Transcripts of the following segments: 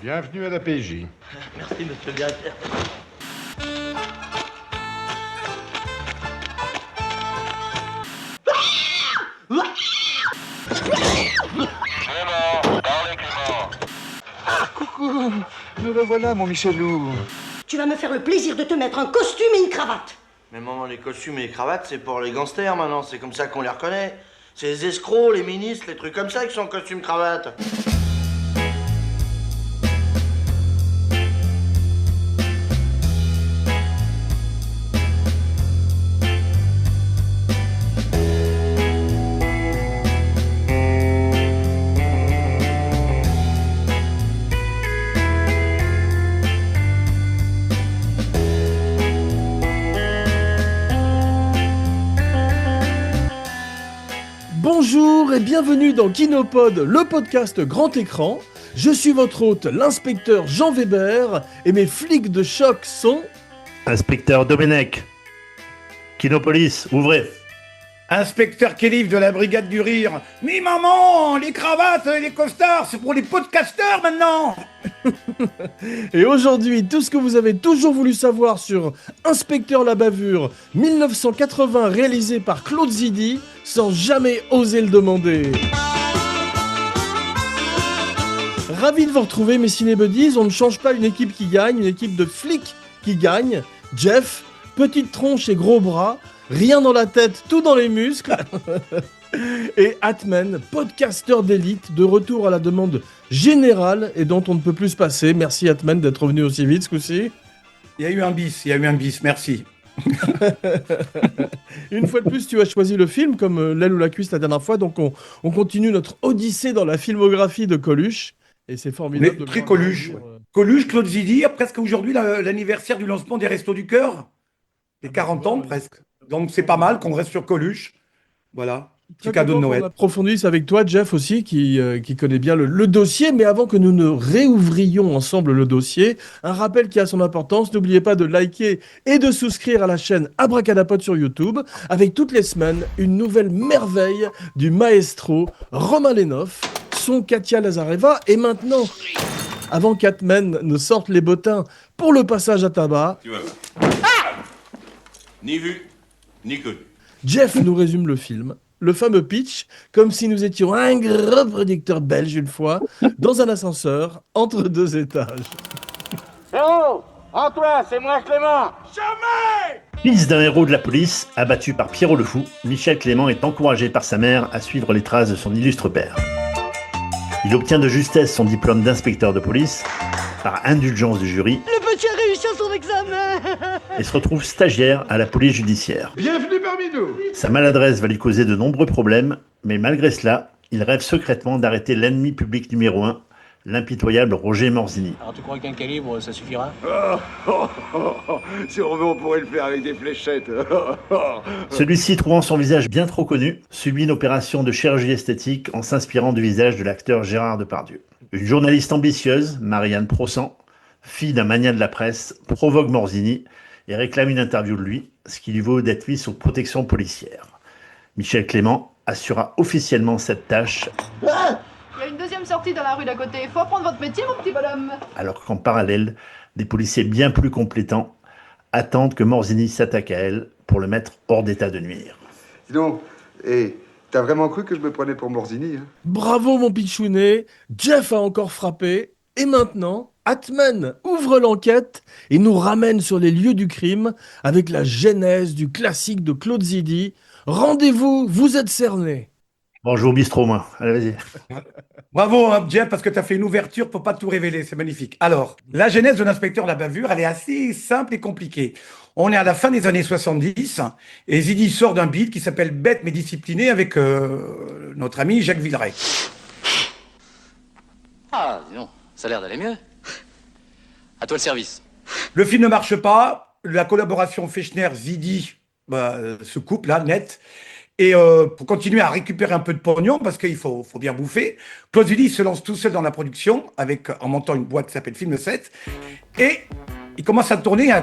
Bienvenue à la PJ. Merci, monsieur le directeur. Coucou, me revoilà mon Michelou. Tu vas me faire le plaisir de te mettre un costume et une cravate. Mais maman, les costumes et les cravates, c'est pour les gangsters maintenant, c'est comme ça qu'on les reconnaît. C'est les escrocs, les ministres, les trucs comme ça qui sont en costume cravate. Bonjour et bienvenue dans Kinopod, le podcast grand écran. Je suis votre hôte, l'inspecteur Jean Weber, et mes flics de choc sont... Inspecteur Domenech. Kinopolis, ouvrez. Inspecteur Kélif de la brigade du rire. Mais maman, les cravates et les costards, c'est pour les podcasteurs maintenant. Et aujourd'hui, tout ce que vous avez toujours voulu savoir sur Inspecteur la bavure 1980 réalisé par Claude Zidi, sans jamais oser le demander. Ravi de vous retrouver mes cinébuddies, on ne change pas une équipe qui gagne, une équipe de flics qui gagne. Jeff, petite tronche et gros bras, rien dans la tête, tout dans les muscles. Et Atman, podcasteur d'élite, de retour à la demande générale et dont on ne peut plus se passer. Merci Atman d'être revenu aussi vite ce coup-ci. Il y a eu un bis, merci. Une fois de plus, tu as choisi le film comme l'aile ou la cuisse la dernière fois, donc on continue notre odyssée dans la filmographie de Coluche. Et c'est formidable. Mais très Coluche. Coluche, Claude Zidi, presque aujourd'hui l'anniversaire du lancement des Restos du Cœur. Les 40 ans presque. Donc c'est pas mal qu'on reste sur Coluche. Voilà. Petit cadeau de Noël. On approfondisse avec toi, Jeff, aussi, qui connaît bien le dossier. Mais avant que nous ne réouvrions ensemble le dossier, un rappel qui a son importance. N'oubliez pas de liker et de souscrire à la chaîne Abracadapod sur YouTube, avec toutes les semaines une nouvelle merveille du maestro Romain Lénoff, son Katia Lazareva. Et maintenant, avant qu'Atman ne sorte les bottins pour le passage à tabac, Tu vois. Ni vu, ni connu. Jeff nous résume le film. Le fameux pitch, comme si nous étions un gros producteur belge une fois, dans un ascenseur, entre deux étages. Oh, Antoine, c'est moi Clément. Fils d'un héros de la police, abattu par Pierrot le Fou, Michel Clément est encouragé par sa mère à suivre les traces de son illustre père. Il obtient de justesse son diplôme d'inspecteur de police, par indulgence du jury, Le petit a réussi à son examen. et se retrouve stagiaire à la police judiciaire. Bienvenue parmi nous. Sa maladresse va lui causer de nombreux problèmes, mais malgré cela, il rêve secrètement d'arrêter l'ennemi public numéro 1, l'impitoyable Roger Morzini. Alors tu crois qu'un calibre, ça suffira? Si on veut, on pourrait le faire avec des fléchettes. Celui-ci, trouvant son visage bien trop connu, subit une opération de chirurgie esthétique en s'inspirant du visage de l'acteur Gérard Depardieu. Une journaliste ambitieuse, Marianne Prossan, fille d'un magnat de la presse, provoque Morzini et réclame une interview de lui, ce qui lui vaut d'être mis sous protection policière. Michel Clément assurera officiellement cette tâche, Il y a une deuxième sortie dans la rue d'à côté. Faut apprendre votre métier, mon petit bonhomme. alors qu'en parallèle, des policiers bien plus compétents attendent que Morzini s'attaque à elle pour le mettre hors d'état de nuire. Dis donc, t'as vraiment cru que je me prenais pour Morzini, hein? Bravo mon pitchounet, Jeff a encore frappé, et maintenant, Atman ouvre l'enquête et nous ramène sur les lieux du crime avec la genèse du classique de Claude Zidi. Rendez-vous, vous êtes cerné. Bonjour bistrot moins, allez vas-y. Bravo, Jeff, parce que tu as fait une ouverture pour pas tout révéler. C'est magnifique. Alors, la genèse de l'inspecteur la bavure, elle est assez simple et compliquée. On est à la fin des années 70 et Zidi sort d'un beat qui s'appelle Bête mais discipliné avec notre ami Jacques Villeray. Ah, dis donc, ça a l'air d'aller mieux. À toi le service. Le film ne marche pas. La collaboration Fechner-Zidi se coupe là, net. Et pour continuer à récupérer un peu de pognon, parce qu'il faut bien bouffer, Claude Zidi se lance tout seul dans la production, en montant une boîte qui s'appelle Film 7. Et il commence à tourner, à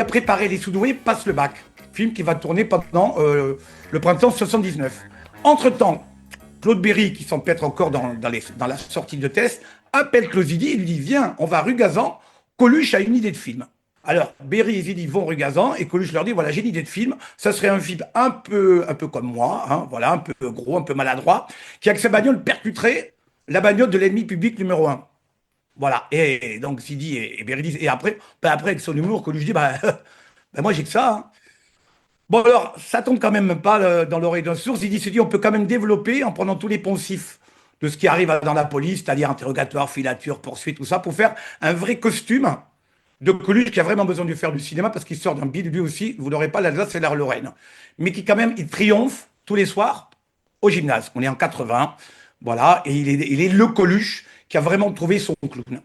préparer les sous-doués, passe le bac. Film qui va tourner pendant le printemps 79. Entre-temps, Claude Berry, qui s'empêtre encore dans la sortie de test, appelle Closidi et lui dit, viens, on va à Rugazan, Coluche a une idée de film. Alors, Berry et Zidi vont Rugazan et Coluche leur dit, voilà, j'ai une idée de film, ça serait un film un peu comme moi, hein, voilà, un peu gros, un peu maladroit, qui avec sa bagnole percuterait la bagnole de l'ennemi public numéro un. Voilà, et donc Zidi et Berry disent, et après, avec son humour, Coluche dit, moi j'ai que ça, hein. Bon, alors, ça tombe quand même pas dans l'oreille d'un sourd. Il se dit, on peut quand même développer en prenant tous les poncifs de ce qui arrive dans la police, c'est-à-dire interrogatoire, filature, poursuite, tout ça, pour faire un vrai costume de Coluche qui a vraiment besoin de faire du cinéma parce qu'il sort d'un bide, lui aussi, vous n'aurez pas l'Alsace et la Lorraine. Mais qui, quand même, il triomphe tous les soirs au gymnase. On est en 80, voilà, et il est le Coluche qui a vraiment trouvé son clown.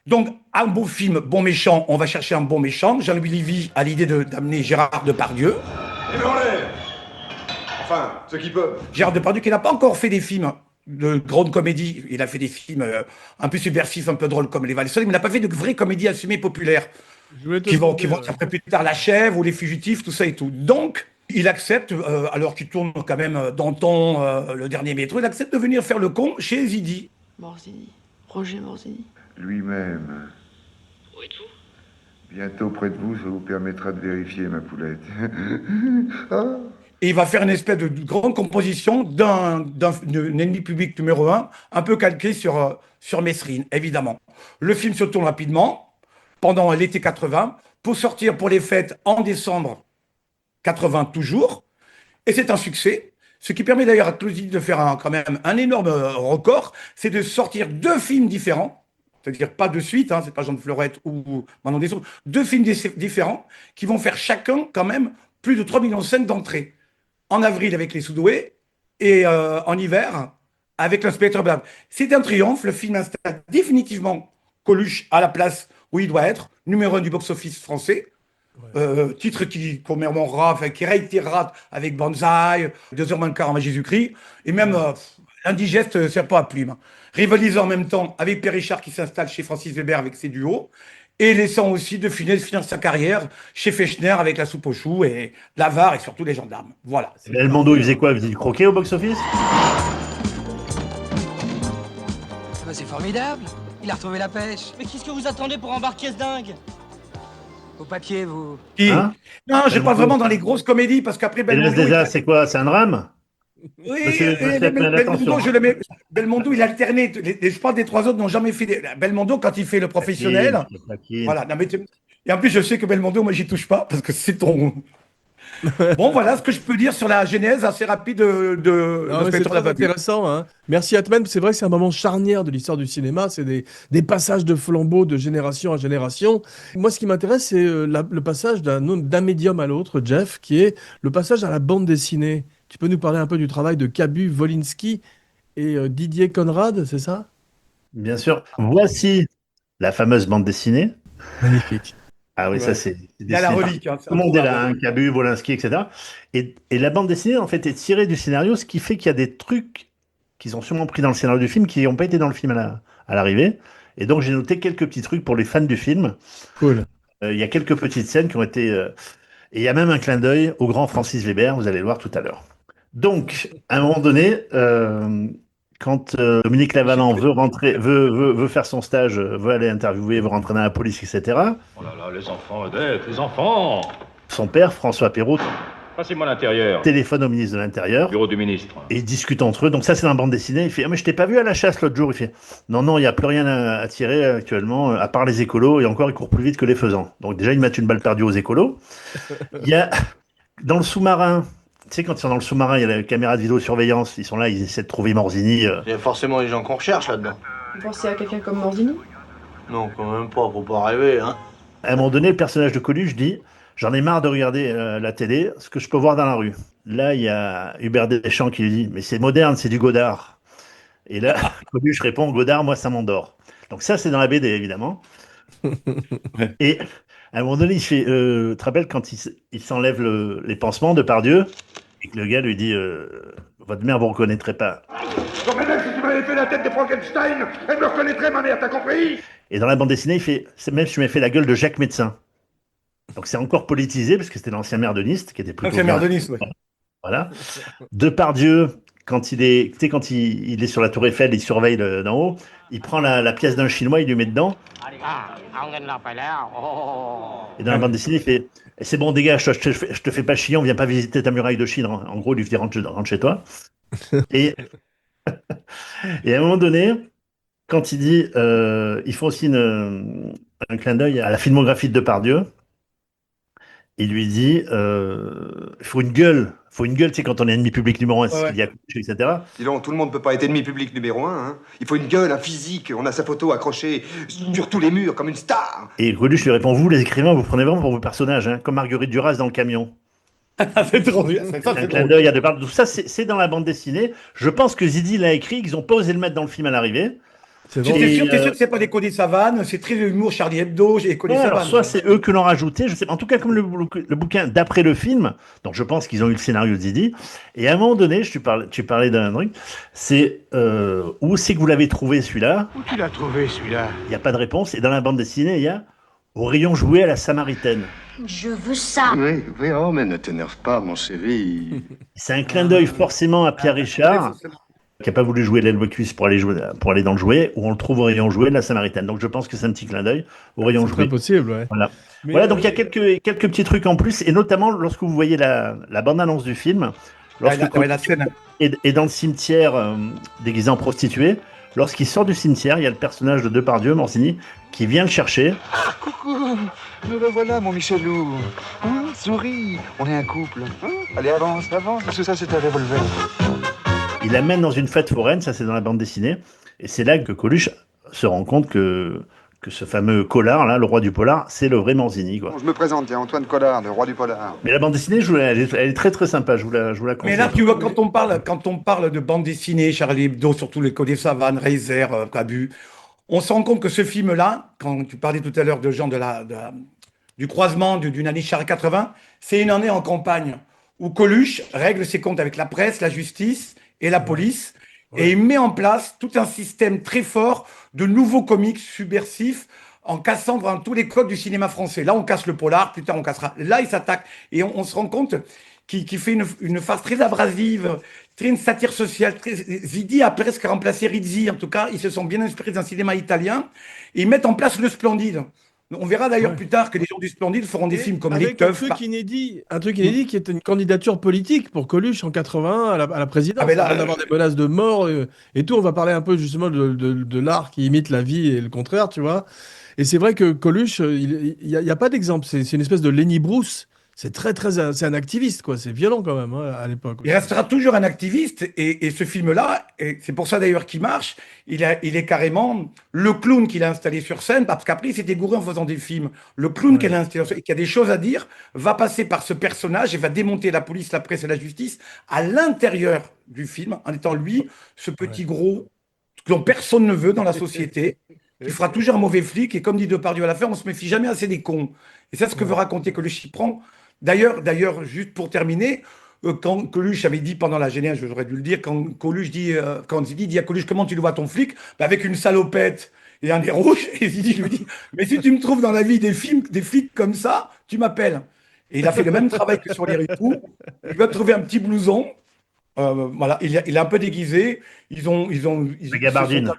Donc, un beau film, bon méchant, on va chercher un bon méchant. Jean-Louis Lévy a l'idée d'amener Gérard Depardieu. Et en l'air. Enfin, ceux qui peuvent. Gérard Depardieu qui n'a pas encore fait des films de grande comédie. Il a fait des films un peu subversifs, un peu drôles comme Les Valseuils, mais il n'a pas fait de vraies comédies assumées populaires. Qui vont après plus tard La Chèvre ou Les Fugitifs, tout ça et tout. Donc, il accepte, alors qu'il tourne quand même Danton, Le Dernier Métro, il accepte de venir faire le con chez Zidi. Morzini. Roger Morzini. Lui-même. Où es-tu? Bientôt près de vous, ça vous permettra de vérifier, ma poulette. Ah. Et il va faire une espèce de grande composition d'un ennemi public numéro un peu calqué sur Mesrine, évidemment. Le film se tourne rapidement, pendant l'été 80, pour sortir pour les fêtes en décembre 80 toujours. Et c'est un succès. Ce qui permet d'ailleurs à Closidi de faire quand même un énorme record, c'est de sortir 2 films différents, c'est-à-dire pas de suite, hein, c'est pas Jean de Fleurette ou Manon Desautres, 2 films différents qui vont faire chacun quand même plus de 3,5 millions d'entrées. En avril avec Les Soudoués et en hiver avec L'Inspecteur Blab. C'est un triomphe, le film installe définitivement Coluche à la place où il doit être, numéro 1 du box-office français. Titre qui commémorera, qui réitérera avec Banzai, 2 heures moins le quart avant Jésus-Christ, et même Indigeste, c'est pas à plume. Rivalisant en même temps avec Pierre Richard qui s'installe chez Francis Weber avec ses duos, et laissant aussi De Funès finir sa carrière chez Fechner avec La Soupe aux choux et L'Avare et surtout Les Gendarmes. Voilà. Belmondo, il faisait quoi? Il faisait du croquet au box-office? C'est formidable. Il a retrouvé la pêche. Mais qu'est-ce que vous attendez pour embarquer ce dingue? Au papier, vous. Hein? Non, je parle vraiment dans les grosses comédies parce qu'après Et Las Desas, c'est quoi? C'est un drame? Oui, Monsieur, Belmondo, je le mets. Belmondo, il a alterné. Je parle des 3 autres n'ont jamais fait. Belmondo, quand il fait le professionnel. Voilà. Non, mais et en plus, je sais que Belmondo, moi, j'y touche pas parce que c'est ton. Bon, voilà ce que je peux dire sur la genèse assez rapide de C'est très intéressant. Hein. Merci Atman. C'est vrai que c'est un moment charnière de l'histoire du cinéma. C'est des passages de flambeau de génération à génération. Moi, ce qui m'intéresse, c'est le passage d'un médium à l'autre, Jeff, qui est le passage à la bande dessinée. Tu peux nous parler un peu du travail de Cabu, Wolinski et Didier Conrad, c'est ça? Bien sûr. Voici la fameuse bande dessinée. Magnifique. Ah oui, Ouais. ça c'est. Il y a la relique. Hein, tout le monde est là, hein, Cabu, Wolinski, etc. Et la bande dessinée, en fait, est tirée du scénario, ce qui fait qu'il y a des trucs qu'ils ont sûrement pris dans le scénario du film qui n'ont pas été dans le film à l'arrivée. Et donc, j'ai noté quelques petits trucs pour les fans du film. Cool. Il y a quelques petites scènes qui ont été. Et il y a même un clin d'œil au grand Francis Weber, vous allez le voir tout à l'heure. Donc, à un moment donné, quand Dominique Lavallant veut faire son stage, veut aller interviewer, veut rentrer dans la police, etc., Oh là là, les enfants, Odette, les enfants. son père, François Perrault, Passez-moi à l'intérieur. téléphone au ministre de l'Intérieur. Bureau du ministre. Et ils discutent entre eux. Donc ça, c'est dans la bande dessinée. Il fait, ah, mais je t'ai pas vu à la chasse l'autre jour. Il fait, non, il n'y a plus rien à tirer actuellement, à part les écolos. Et encore, ils courent plus vite que les faisans. Donc déjà, ils mettent une balle perdue aux écolos. Il y a, dans le sous-marin, tu sais, quand ils sont dans le sous-marin, il y a la caméra de vidéosurveillance. Ils sont là, ils essaient de trouver Morzini. Il y a forcément des gens qu'on recherche là-dedans. Vous pensez à quelqu'un comme Morzini? Non, quand même pas, faut pas rêver, hein. À un moment donné, le personnage de Coluche dit, j'en ai marre de regarder la télé, ce que je peux voir dans la rue. Là, il y a Hubert Deschamps qui lui dit, mais c'est moderne, c'est du Godard. Et là, Coluche répond, Godard, moi, ça m'endort. Donc ça, c'est dans la BD, évidemment. Et à un moment donné, il fait, tu te rappelles quand il s'enlève les pansements de Pardieu, et que le gars lui dit, votre mère vous reconnaîtrait pas. Comme même si tu m'avais fait la tête de Frankenstein, elle me reconnaîtrait, ma mère, t'as compris? Et dans la bande dessinée, il fait, c'est même si tu m'as fait la gueule de Jacques Médecin. Donc c'est encore politisé, parce que c'était l'ancien maire de Nice, qui était plutôt L'ancien maire de Nice, oui. Voilà. Depardieu, quand il est, tu sais, quand il est sur la tour Eiffel, il surveille d'en haut, il prend la pièce d'un Chinois, il lui met dedans. Et dans la bande dessinée, il fait c'est bon, dégage, je te fais pas chier, on vient pas visiter ta muraille de Chine. En gros, il lui dit rentre chez toi. Et, et à un moment donné, quand il dit, il faut aussi un clin d'œil à la filmographie de Depardieu. Il lui dit, il faut une gueule. Il faut une gueule, tu sais, quand on est ennemi public numéro 1, c'est ce qu'il dit à Coluche, etc. Dis donc, tout le monde peut pas être ennemi public numéro 1. Hein. Il faut une gueule, un physique. On a sa photo accrochée sur tous les murs comme une star. Et Coluche lui répond, vous, les écrivains, vous prenez vraiment pour vos personnages, hein, comme Marguerite Duras dans Le Camion. C'est trop bien. Ça, Un c'est clin drôle. d'œil à Depardieu. Tout ça, c'est dans la bande dessinée. Je pense que Zidi l'a écrit, qu'ils n'ont pas osé le mettre dans le film à l'arrivée. C'est T'es vrai. sûr, que c'est pas des Cody Savane, c'est très humour Charlie Hebdo, j'ai Cody Ouais, Savane. alors soit c'est eux qui l'ont rajouté, je sais pas. En tout cas, comme le bouquin d'après le film, donc je pense qu'ils ont eu le scénario de Zidi. Et à un moment donné, tu parlais d'un truc, c'est où c'est que vous l'avez trouvé celui-là? Où tu l'as trouvé, celui-là? Il n'y a pas de réponse. Et dans la bande dessinée, il y a au rayon jouet à la Samaritaine. Je veux ça. Oui, oh, mais ne t'énerve pas, mon chéri. C'est un clin d'œil forcément à Pierre Richard, qui n'a pas voulu jouer l'aile cuisse pour aller dans le jouet, où on le trouve au rayon jouet de la Samaritaine. Donc je pense que c'est un petit clin d'œil au rayon C'est très jouet. possible, ouais. Voilà. Mais, Voilà, donc il y a quelques petits trucs en plus, et notamment lorsque vous voyez la bande-annonce du film, lorsque La scène. est dans le cimetière déguisé en prostituée, lorsqu'il sort du cimetière, il y a le personnage de Depardieu, Morcini, qui vient le chercher. Ah, coucou! Me revoilà, mon Michelou. Hein, souris, on est un couple. Hein, allez, avance, parce que ça, c'est un revolver. Il l'amène dans une fête foraine, ça c'est dans la bande dessinée, et c'est là que Coluche se rend compte que ce fameux Collard, là, le roi du polar, c'est le vrai Morzini, quoi. Bon, je me présente, tiens, Antoine Collard, le roi du polar. Mais la bande dessinée, elle est très très sympa, je vous la conseille. Mais là, tu vois, quand on parle de bande dessinée, Charlie Hebdo, surtout les Cody Savane, Reiser, Cabu, on se rend compte que ce film-là, quand tu parlais tout à l'heure de gens du croisement d'une année Charles 80, c'est une année en campagne où Coluche règle ses comptes avec la presse, la justice et la police, et il met en place tout un système très fort de nouveaux comics subversifs en cassant vraiment tous les codes du cinéma français. Là, on casse le polar, plus tard on cassera. Là, il s'attaque. Et on se rend compte qu'il fait une phase très abrasive, très une satire sociale. Zidi a presque remplacé Rizzi. En tout cas, ils se sont bien inspirés d'un cinéma italien. Et ils mettent en place le Splendide. On verra d'ailleurs plus tard que les gens du Splendide feront des films comme Les Avec un Teufs. truc inédit qui est une candidature politique pour Coluche en 81 à la présidence. Ah, mais là, Avant d'avoir des menaces de mort et tout. On va parler un peu justement de l'art qui imite la vie et le contraire, tu vois. Et c'est vrai que Coluche, il y a pas d'exemple. C'est une espèce de Lenny Bruce. C'est c'est un activiste, quoi. C'est violent quand même, hein, à l'époque. Il restera toujours un activiste et ce film-là, et c'est pour ça d'ailleurs qu'il marche, il est carrément le clown qu'il a installé sur scène, parce qu'après il s'est dégouré en faisant des films. Le clown qu'il a installé sur scène, et qui a des choses à dire, va passer par ce personnage et va démonter la police, la presse et la justice à l'intérieur du film, en étant lui, ce petit gros dont personne ne veut dans la société, qui fera toujours un mauvais flic, et comme dit Depardieu à la fin, on se méfie jamais assez des cons. Et c'est ce que veut raconter Coluche y prend. D'ailleurs, juste pour terminer, quand Coluche avait dit pendant la Genève, j'aurais dû le dire, quand Zidi dit à Coluche, comment tu le vois ton flic? Bah, avec une salopette et un nez rouge. Et Zidi lui dit, mais si tu me trouves dans la vie des flics comme ça, tu m'appelles. Et il a fait le même travail que sur les ripoux. Il va trouver un petit blouson. Voilà, il est un peu déguisé. La gabardine.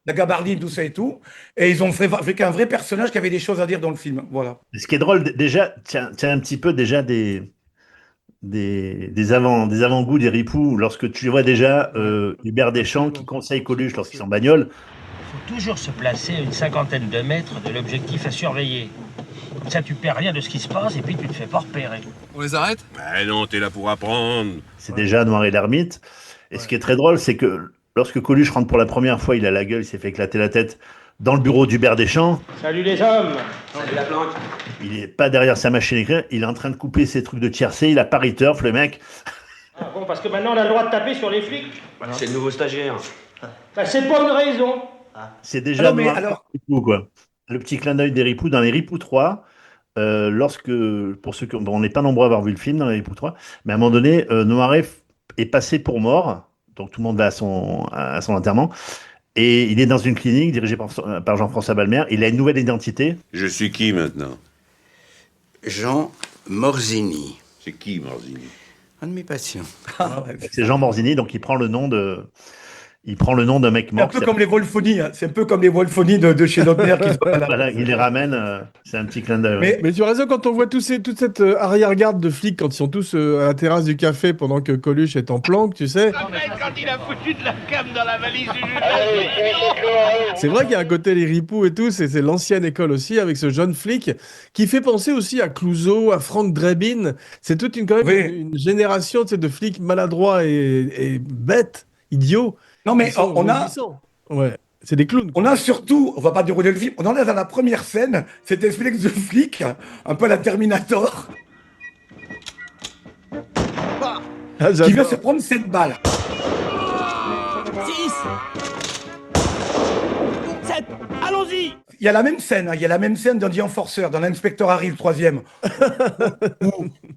La gabardine, tout ça et tout. Et ils ont fait un vrai personnage qui avait des choses à dire dans le film. Voilà. Ce qui est drôle, déjà, tiens un petit peu déjà des avant-goûts des ripoux, lorsque tu vois déjà Hubert Deschamps qui conseille Coluche lorsqu'ils sont en bagnole. Il faut toujours se placer à une cinquantaine de mètres de l'objectif à surveiller. Comme ça, tu perds rien de ce qui se passe et puis tu te fais pas repérer. On les arrête? Ben non, t'es là pour apprendre. C'est déjà Noir et l'ermite. Et ce qui est très drôle, c'est que lorsque Coluche rentre pour la première fois, il a la gueule, il s'est fait éclater la tête dans le bureau d'Hubert Deschamps. Salut les hommes! Salut la planque! Il n'est pas derrière sa machine à écrire, il est en train de couper ses trucs de tiercé, il a pas turf, le mec. Ah bon, parce que maintenant on a le droit de taper sur les flics? C'est le nouveau stagiaire. Ben, c'est pas une raison! C'est déjà Ripoux, quoi. Le petit clin d'œil des Ripoux dans les Ripoux 3. Pour ceux qui on n'est pas nombreux à avoir vu le film dans les Ripoux 3, mais à un moment donné, Noiret est passé pour mort, donc tout le monde va à son enterrement, et il est dans une clinique dirigée par Jean-François Balmer. Il a une nouvelle identité. Je suis qui maintenant? Jean Morzini. C'est qui, Morzini? Un de mes patients. C'est Jean Morzini, donc il prend le nom d'un mec C'est un mort. peu comme les Wolfonies, hein. C'est un peu comme les Wolfonies de chez Lautner qui sont là. Voilà, il les ramène, c'est un petit clin d'œil. Mais tu as raison, quand on voit toute cette arrière-garde de flics, quand ils sont tous à la terrasse du café pendant que Coluche est en planque, tu sais. Quand il a foutu de la cam dans la valise du C'est vrai qu'il y a un côté les ripoux et tout, c'est l'ancienne école aussi, avec ce jeune flic, qui fait penser aussi à Clouseau, à Frank Drebin. C'est toute quand même une génération, tu sais, de flics maladroits et bêtes, idiots. Non, mais on a. Ouais, c'est des clowns. On a surtout, on va pas dérouler le film, on en a dans la première scène, cet espèce de flic, un peu à la Terminator, qui vient se prendre 7 balles. 6 7 Allons-y. Il y a la même scène, il y a la même scène dans The Enforcer, dans l'inspecteur Harry, le 3e,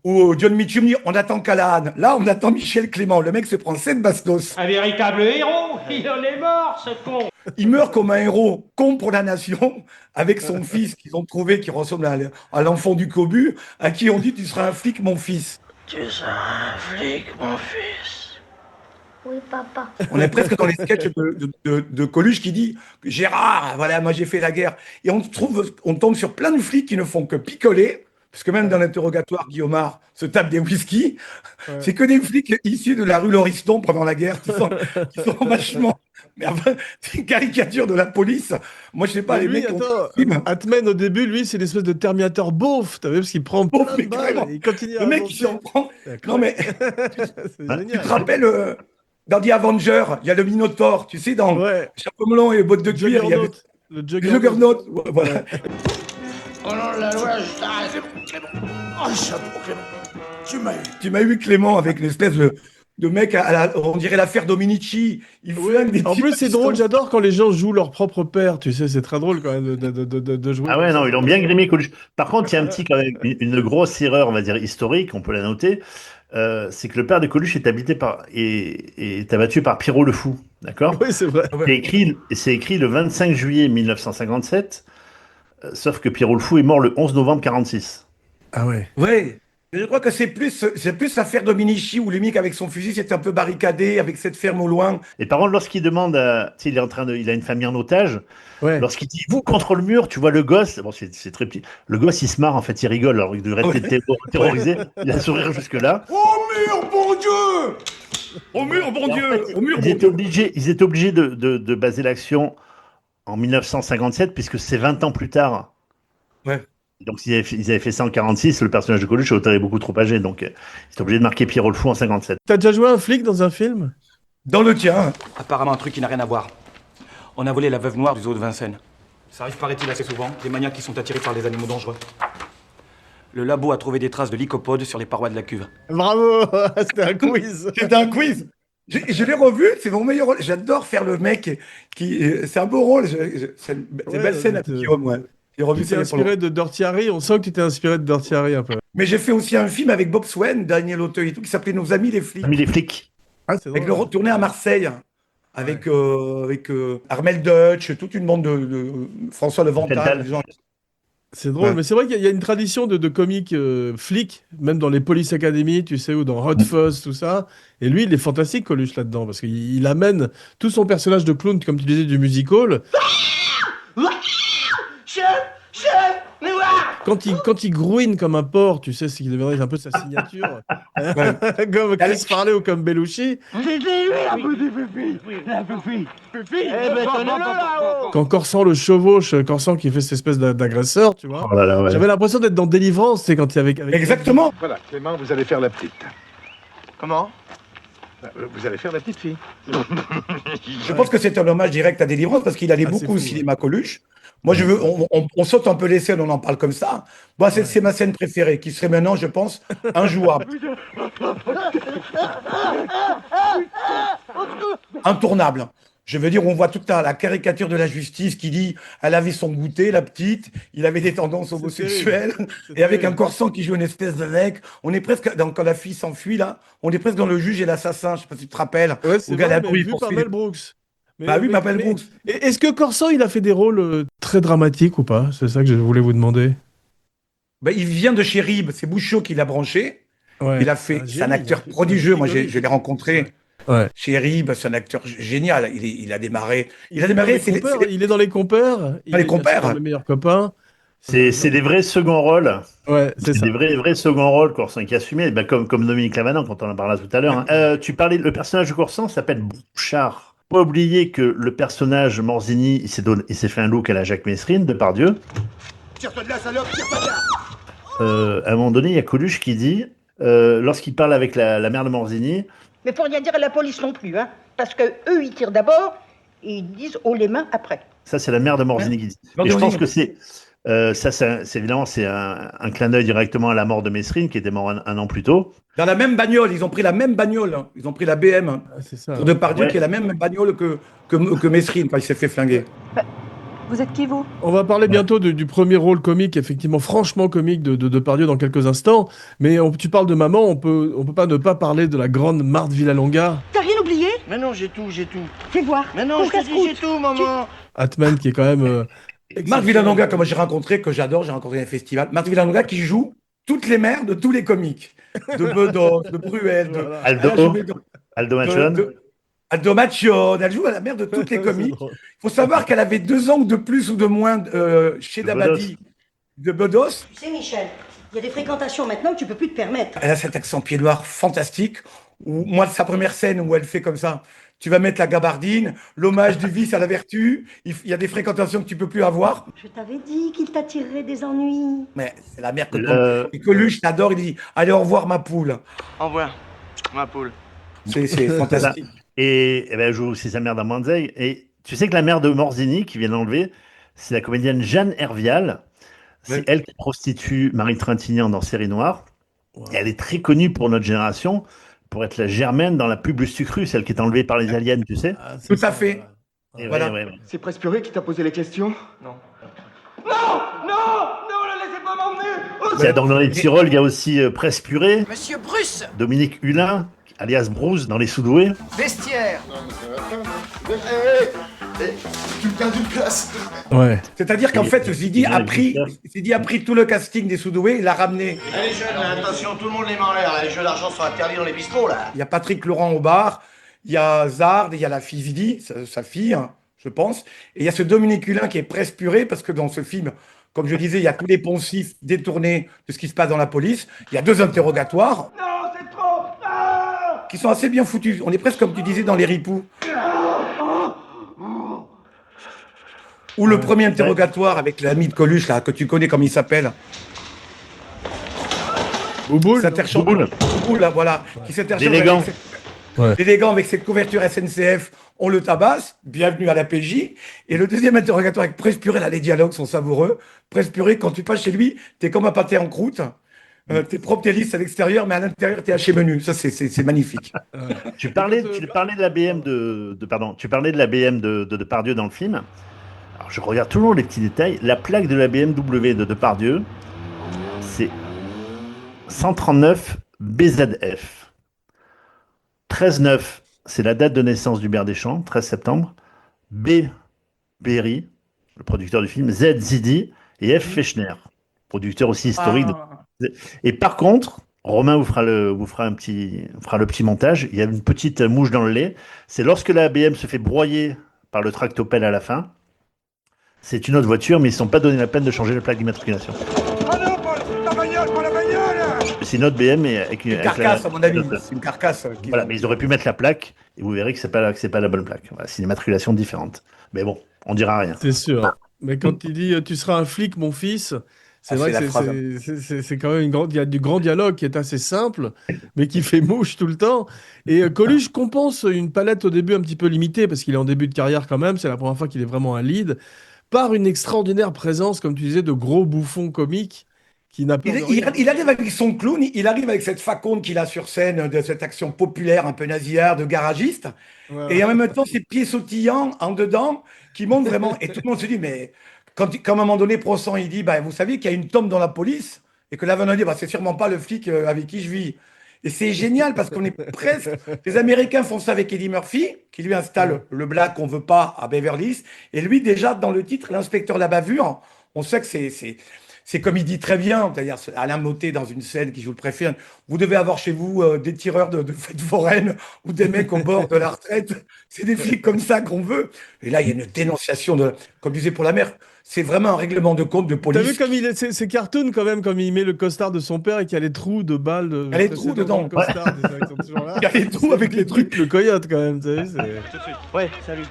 où John Mitchum dit on attend Callahan. Là, on attend Michel Clément. Le mec se prend 7 bastos. Un véritable héros. Il en est mort, ce con. Il meurt comme un héros, con pour la nation, avec son fils qu'ils ont trouvé, qui ressemble à l'enfant du cobu, à qui on dit tu seras un flic, mon fils. Tu seras un flic, mon fils. Oui, papa. On est presque dans les sketchs de Coluche qui dit Gérard, voilà, moi j'ai fait la guerre. Et on tombe sur plein de flics qui ne font que picoler, parce que même dans l'interrogatoire, Guillaumard se tape des whisky. Ouais. C'est que des flics issus de la rue Lauriston pendant la guerre qui sont vachement. Mais enfin, c'est une caricature de la police. Moi, je sais pas, mais les mecs. Atman, au début, lui, c'est une espèce de Terminator beauf, t'as vu, parce qu'il prend plein de balles, il continue à le mec, il s'en prend. Non, mais. Tu te rappelles. Dans The Avenger, il y a le Minotaur, tu sais, dans Chapeau melon et bottes de cuir, il y a le Juggernaut. Voilà. Au nom de la loi, je t'arrête. Oh, chapeau, Clément. Tu m'as eu, Clément, avec une espèce de mec, on dirait l'affaire Dominici. Il flingue des En plus, c'est drôle, j'adore quand les gens jouent leur propre père, tu sais, c'est très drôle quand même de jouer. Ah ouais, non, ils l'ont bien grimé, Coluche. Par contre, il y a une grosse erreur, on va dire, historique, on peut la noter. C'est que le père de Coluche est abattu par Pierrot le Fou, d'accord? Oui, c'est vrai. C'est écrit le 25 juillet 1957, sauf que Pierrot le Fou est mort le 11 novembre 46. Ah ouais. Oui. Je crois que c'est plus l'affaire Dominici où le mec avec son fusil s'est un peu barricadé avec cette ferme au loin. Et par contre, lorsqu'il demande, il a une famille en otage. Ouais. Lorsqu'il dit vous contre le mur, tu vois le gosse. Bon, c'est très petit. Le gosse, il se marre en fait, il rigole. Alors il devrait être terrorisé. Il a un sourire jusque là. Oh mur, bon Dieu! Au mur, bon Dieu! En fait, ils étaient obligés de baser l'action en 1957 puisque c'est 20 ans plus tard. Ouais. Donc, ils avaient fait ça en 46, le personnage de Coluche est beaucoup trop âgé, donc ils étaient obligés de marquer Pierrot le Fou en 57. T'as déjà joué un flic dans un film? Dans le tien. Apparemment un truc qui n'a rien à voir. On a volé la veuve noire du zoo de Vincennes. Ça arrive, paraît-il, assez souvent, des maniaques qui sont attirés par les animaux dangereux. Le labo a trouvé des traces de lycopodes sur les parois de la cuve. Bravo. C'était un quiz. C'était un quiz. Je l'ai revu, c'est mon meilleur rôle. J'adore faire le mec qui... C'est un beau rôle. C'est une belle scène à Guillaume, ouais. Tu t'es inspiré de Dirty Harry, on sent que tu t'es inspiré de Dirty Harry un peu. Mais j'ai fait aussi un film avec Bob Swain, Daniel Auteuil et tout, qui s'appelait Nos amis les flics. Amis les flics. Ah, c'est avec le retourné à Marseille, avec Armel Dutch, toute une bande de François Levental. C'est drôle, mais c'est vrai qu'il y a une tradition de comiques flics, même dans les Police Academy, tu sais, ou dans Hot Fuzz, tout ça. Et lui, il est fantastique, Coluche, là-dedans, parce qu'il amène tout son personnage de clown, comme tu disais, du musical. Quand il grouine comme un porc, tu sais, c'est qu'il deviendrait un peu sa signature. Comme Chris Farley ou comme Belushi. C'était lui, la petite Fufi. La Fufi. Eh ben, tenez-le là-haut. Quand Corsan le chevauche, Corsan qui fait cette espèce d'agresseur, tu vois. Oh là là, ouais. J'avais l'impression d'être dans Délivrance, c'est quand il y avait... Exactement. Voilà, Clément, vous allez faire la petite. Comment? Vous allez faire la petite fille. Je pense que c'est un hommage direct à Délivrance parce qu'il allait beaucoup au cinéma Coluche. Moi, on saute un peu les scènes, on en parle comme ça. Moi, c'est ma scène préférée, qui serait maintenant, je pense, injouable. Intournable. Je veux dire, on voit toute la caricature de la justice qui dit elle avait son goûter, la petite, il avait des tendances homosexuelles, et avec un Corsan qui joue une espèce de mec. On est presque, quand la fille s'enfuit, là, on est presque dans Le Juge et l'Assassin, je sais pas si tu te rappelles. Ouais, c'est vrai, mais vu par Mel Brooks. Mel Brooks. Est-ce que Corsan, il a fait des rôles très dramatiques ou pas? C'est ça que je voulais vous demander. Il vient de chez Rib, c'est Bouchot qui l'a branché. Ouais. Il a fait, c'est un acteur prodigieux. Moi, je l'ai rencontré Ouais. chez Rib, c'est un acteur génial. Il a démarré. Il est dans les compères. Il les est compères. dans les meilleurs copains. C'est des vrais seconds rôles. Ouais, c'est ça. Des vrais seconds rôles Corsan qui assumait, comme Dominique Lavanant quand on en parlait tout à l'heure. Tu parlais, le personnage de Corsan s'appelle Bouchard. Pas oublier que le personnage Morzini, il s'est fait un look à la Jacques Messrine de Pardieu. Tire-toi de là, salope, tire-toi de là. À un moment donné, il y a Coluche qui dit, lorsqu'il parle avec la mère de Morzini, Mais pour rien dire à la police non plus, hein. Parce que eux, ils tirent d'abord et ils disent haut les mains après. ça c'est la mère de Morzini qui dit. Et je pense que c'est évidemment c'est un clin d'œil directement à la mort de Messrine qui était mort un an plus tôt. Dans la même bagnole, ils ont pris la même bagnole. Ils ont pris la BM. C'est ça. Pour Depardieu, Ouais. qui est la même bagnole que Messrine quand il s'est fait flinguer. Vous êtes qui, vous? On va parler bientôt du premier rôle comique, effectivement, franchement comique de Depardieu dans quelques instants. Mais tu parles de maman, on peut pas ne pas parler de la grande Marthe Villalonga. T'as rien oublié? Mais non, j'ai tout. Fais voir. Mais non, Ton je te dis, casse-croûte. j'ai tout, maman. Atman qui est quand même. Marthe Villalonga, que moi j'ai rencontré, que j'adore, j'ai rencontré à un festival. Marthe Villalonga qui joue toutes les mères de tous les comiques. De Bedos, de Bruel, de Aldo Machon. Aldo Machon. Elle joue à la mère de toutes les comiques. Il faut savoir qu'elle avait 2 ans de plus ou de moins chez Dabadi de Bedos. Tu sais, Michel, il y a des fréquentations maintenant que tu peux plus te permettre. Elle a cet accent pied noir fantastique. Où, moi, sa première scène où elle fait comme ça, tu vas mettre la gabardine, l'hommage du vice à la vertu. Il y a des fréquentations que tu peux plus avoir. Je t'avais dit qu'il t'attirerait des ennuis. Mais c'est la mère que et Coluche l'adore. Il dit allez, au revoir ma poule. Au revoir, ma poule. C'est fantastique. Et ben, elle joue aussi sa mère dans Manzai. Et tu sais que la mère de Morzini, qui vient d'enlever, c'est la comédienne Jeanne Hervial. C'est elle qui prostitue Marie Trintignant dans Série Noire. Et elle est très connue pour notre génération, pour être la Germaine dans la pub Sucru, celle qui est enlevée par les aliens, tu sais. Tout à fait. Et Voilà. ouais. C'est Prespuré qui t'a posé les questions? Non. Ne laissez pas m'emmener. C'est donc dans les petits rôles, il y a aussi Prespuré, Monsieur Bruce! Dominique Hulin, alias Bruce dans Les Soudoués. Vestiaire! Tu me tiens d'une place. Ouais. C'est-à-dire qu'en fait, Zidi a pris tout le casting des Soudoués, il l'a ramené. Allez, jeunes, là, attention, tout le monde les met en l'air. Là. Les jeux d'argent sont interdits dans les bistrots, là. Il y a Patrick Laurent au bar, il y a Zard, il y a la fille Zidi, sa fille, hein, je pense. Et il y a ce Dominique Hulin qui est presque puré, parce que dans ce film, comme je disais, il y a tous les poncifs détournés de ce qui se passe dans la police. Il y a 2 interrogatoires. Non, c'est trop. Qui sont assez bien foutus. On est presque comme tu disais dans Les Ripoux. Ou le premier interrogatoire avec l'ami de Coluche, là, que tu connais, comme il s'appelle. Bouboule. Bouboule, là, voilà. Qui s'interchange L'élégant. L'élégant avec cette couverture SNCF, on le tabasse, bienvenue à la PJ. Et le deuxième interrogatoire avec Prespuré, là, les dialogues sont savoureux. Prespuré, quand tu passes chez lui, t'es comme un pâté en croûte. T'es propre, t'es lisse à l'extérieur, mais à l'intérieur, t'es haché menu. Ça, c'est magnifique. Tu parlais de la BM tu parlais de la BM de Depardieu dans le film. Alors, je regarde toujours les petits détails. La plaque de la BMW de Depardieu, c'est 139 BZF. 13,9, c'est la date de naissance d'Hubert Deschamps, 13 septembre. B. Berry, le producteur du film. Z. Zidi. Et F. Fechner, producteur aussi historique. Et par contre, Romain vous fera le petit montage. Il y a une petite mouche dans le lait. C'est lorsque la BM se fait broyer par le tractopelle à la fin. C'est une autre voiture, mais ils ne sont pas donné la peine de changer la plaque d'immatriculation. Oh non, la bagnole, pas la bagnole. C'est une autre BM, mais avec une carcasse, à mon avis. C'est une carcasse. Voilà, mais ils auraient pu mettre la plaque, et vous verrez que c'est pas la bonne plaque. Voilà, c'est une immatriculation différente. Mais bon, on dira rien. C'est sûr. Mais quand il dit tu seras un flic, mon fils, c'est vrai que c'est quand même il y a du grand dialogue qui est assez simple, mais qui fait mouche tout le temps. Et Coluche compense une palette au début un petit peu limitée, parce qu'il est en début de carrière quand même, c'est la première fois qu'il est vraiment un lead, par une extraordinaire présence, comme tu disais, de gros bouffons comiques qui n'a pas. Il arrive avec son clown, il arrive avec cette faconde qu'il a sur scène, de cette action populaire, un peu nasillarde, de garagiste, et en même temps, ces pieds sautillants en dedans qui montrent vraiment. Et tout le monde se dit, mais quand à un moment donné, Prossan, il dit, bah, vous savez qu'il y a une tombe dans la police, et que Lavanant dit, bah, c'est sûrement pas le flic avec qui je vis. Et c'est génial parce qu'on est presque. Les Américains font ça avec Eddie Murphy, qui lui installe le black qu'on veut pas à Beverly Hills. Et lui, déjà, dans le titre, l'inspecteur de la bavure, on sait que c'est comme il dit très bien, d'ailleurs Alain Motet dans une scène qui joue le préfet, vous devez avoir chez vous des tireurs de fêtes foraines ou des mecs au bord de la retraite, c'est des flics comme ça qu'on veut. Et là, il y a une dénonciation, comme disait pour la mère, c'est vraiment un règlement de compte de police. T'as vu comme c'est cartoon quand même, comme il met le costard de son père et qu'il y a les trous de balles. Il y a les trous dedans. Le costard, ils sont toujours là. Il y a les trous avec les trucs. Le coyote quand même, tu sais. Tout de suite. Ouais, salut.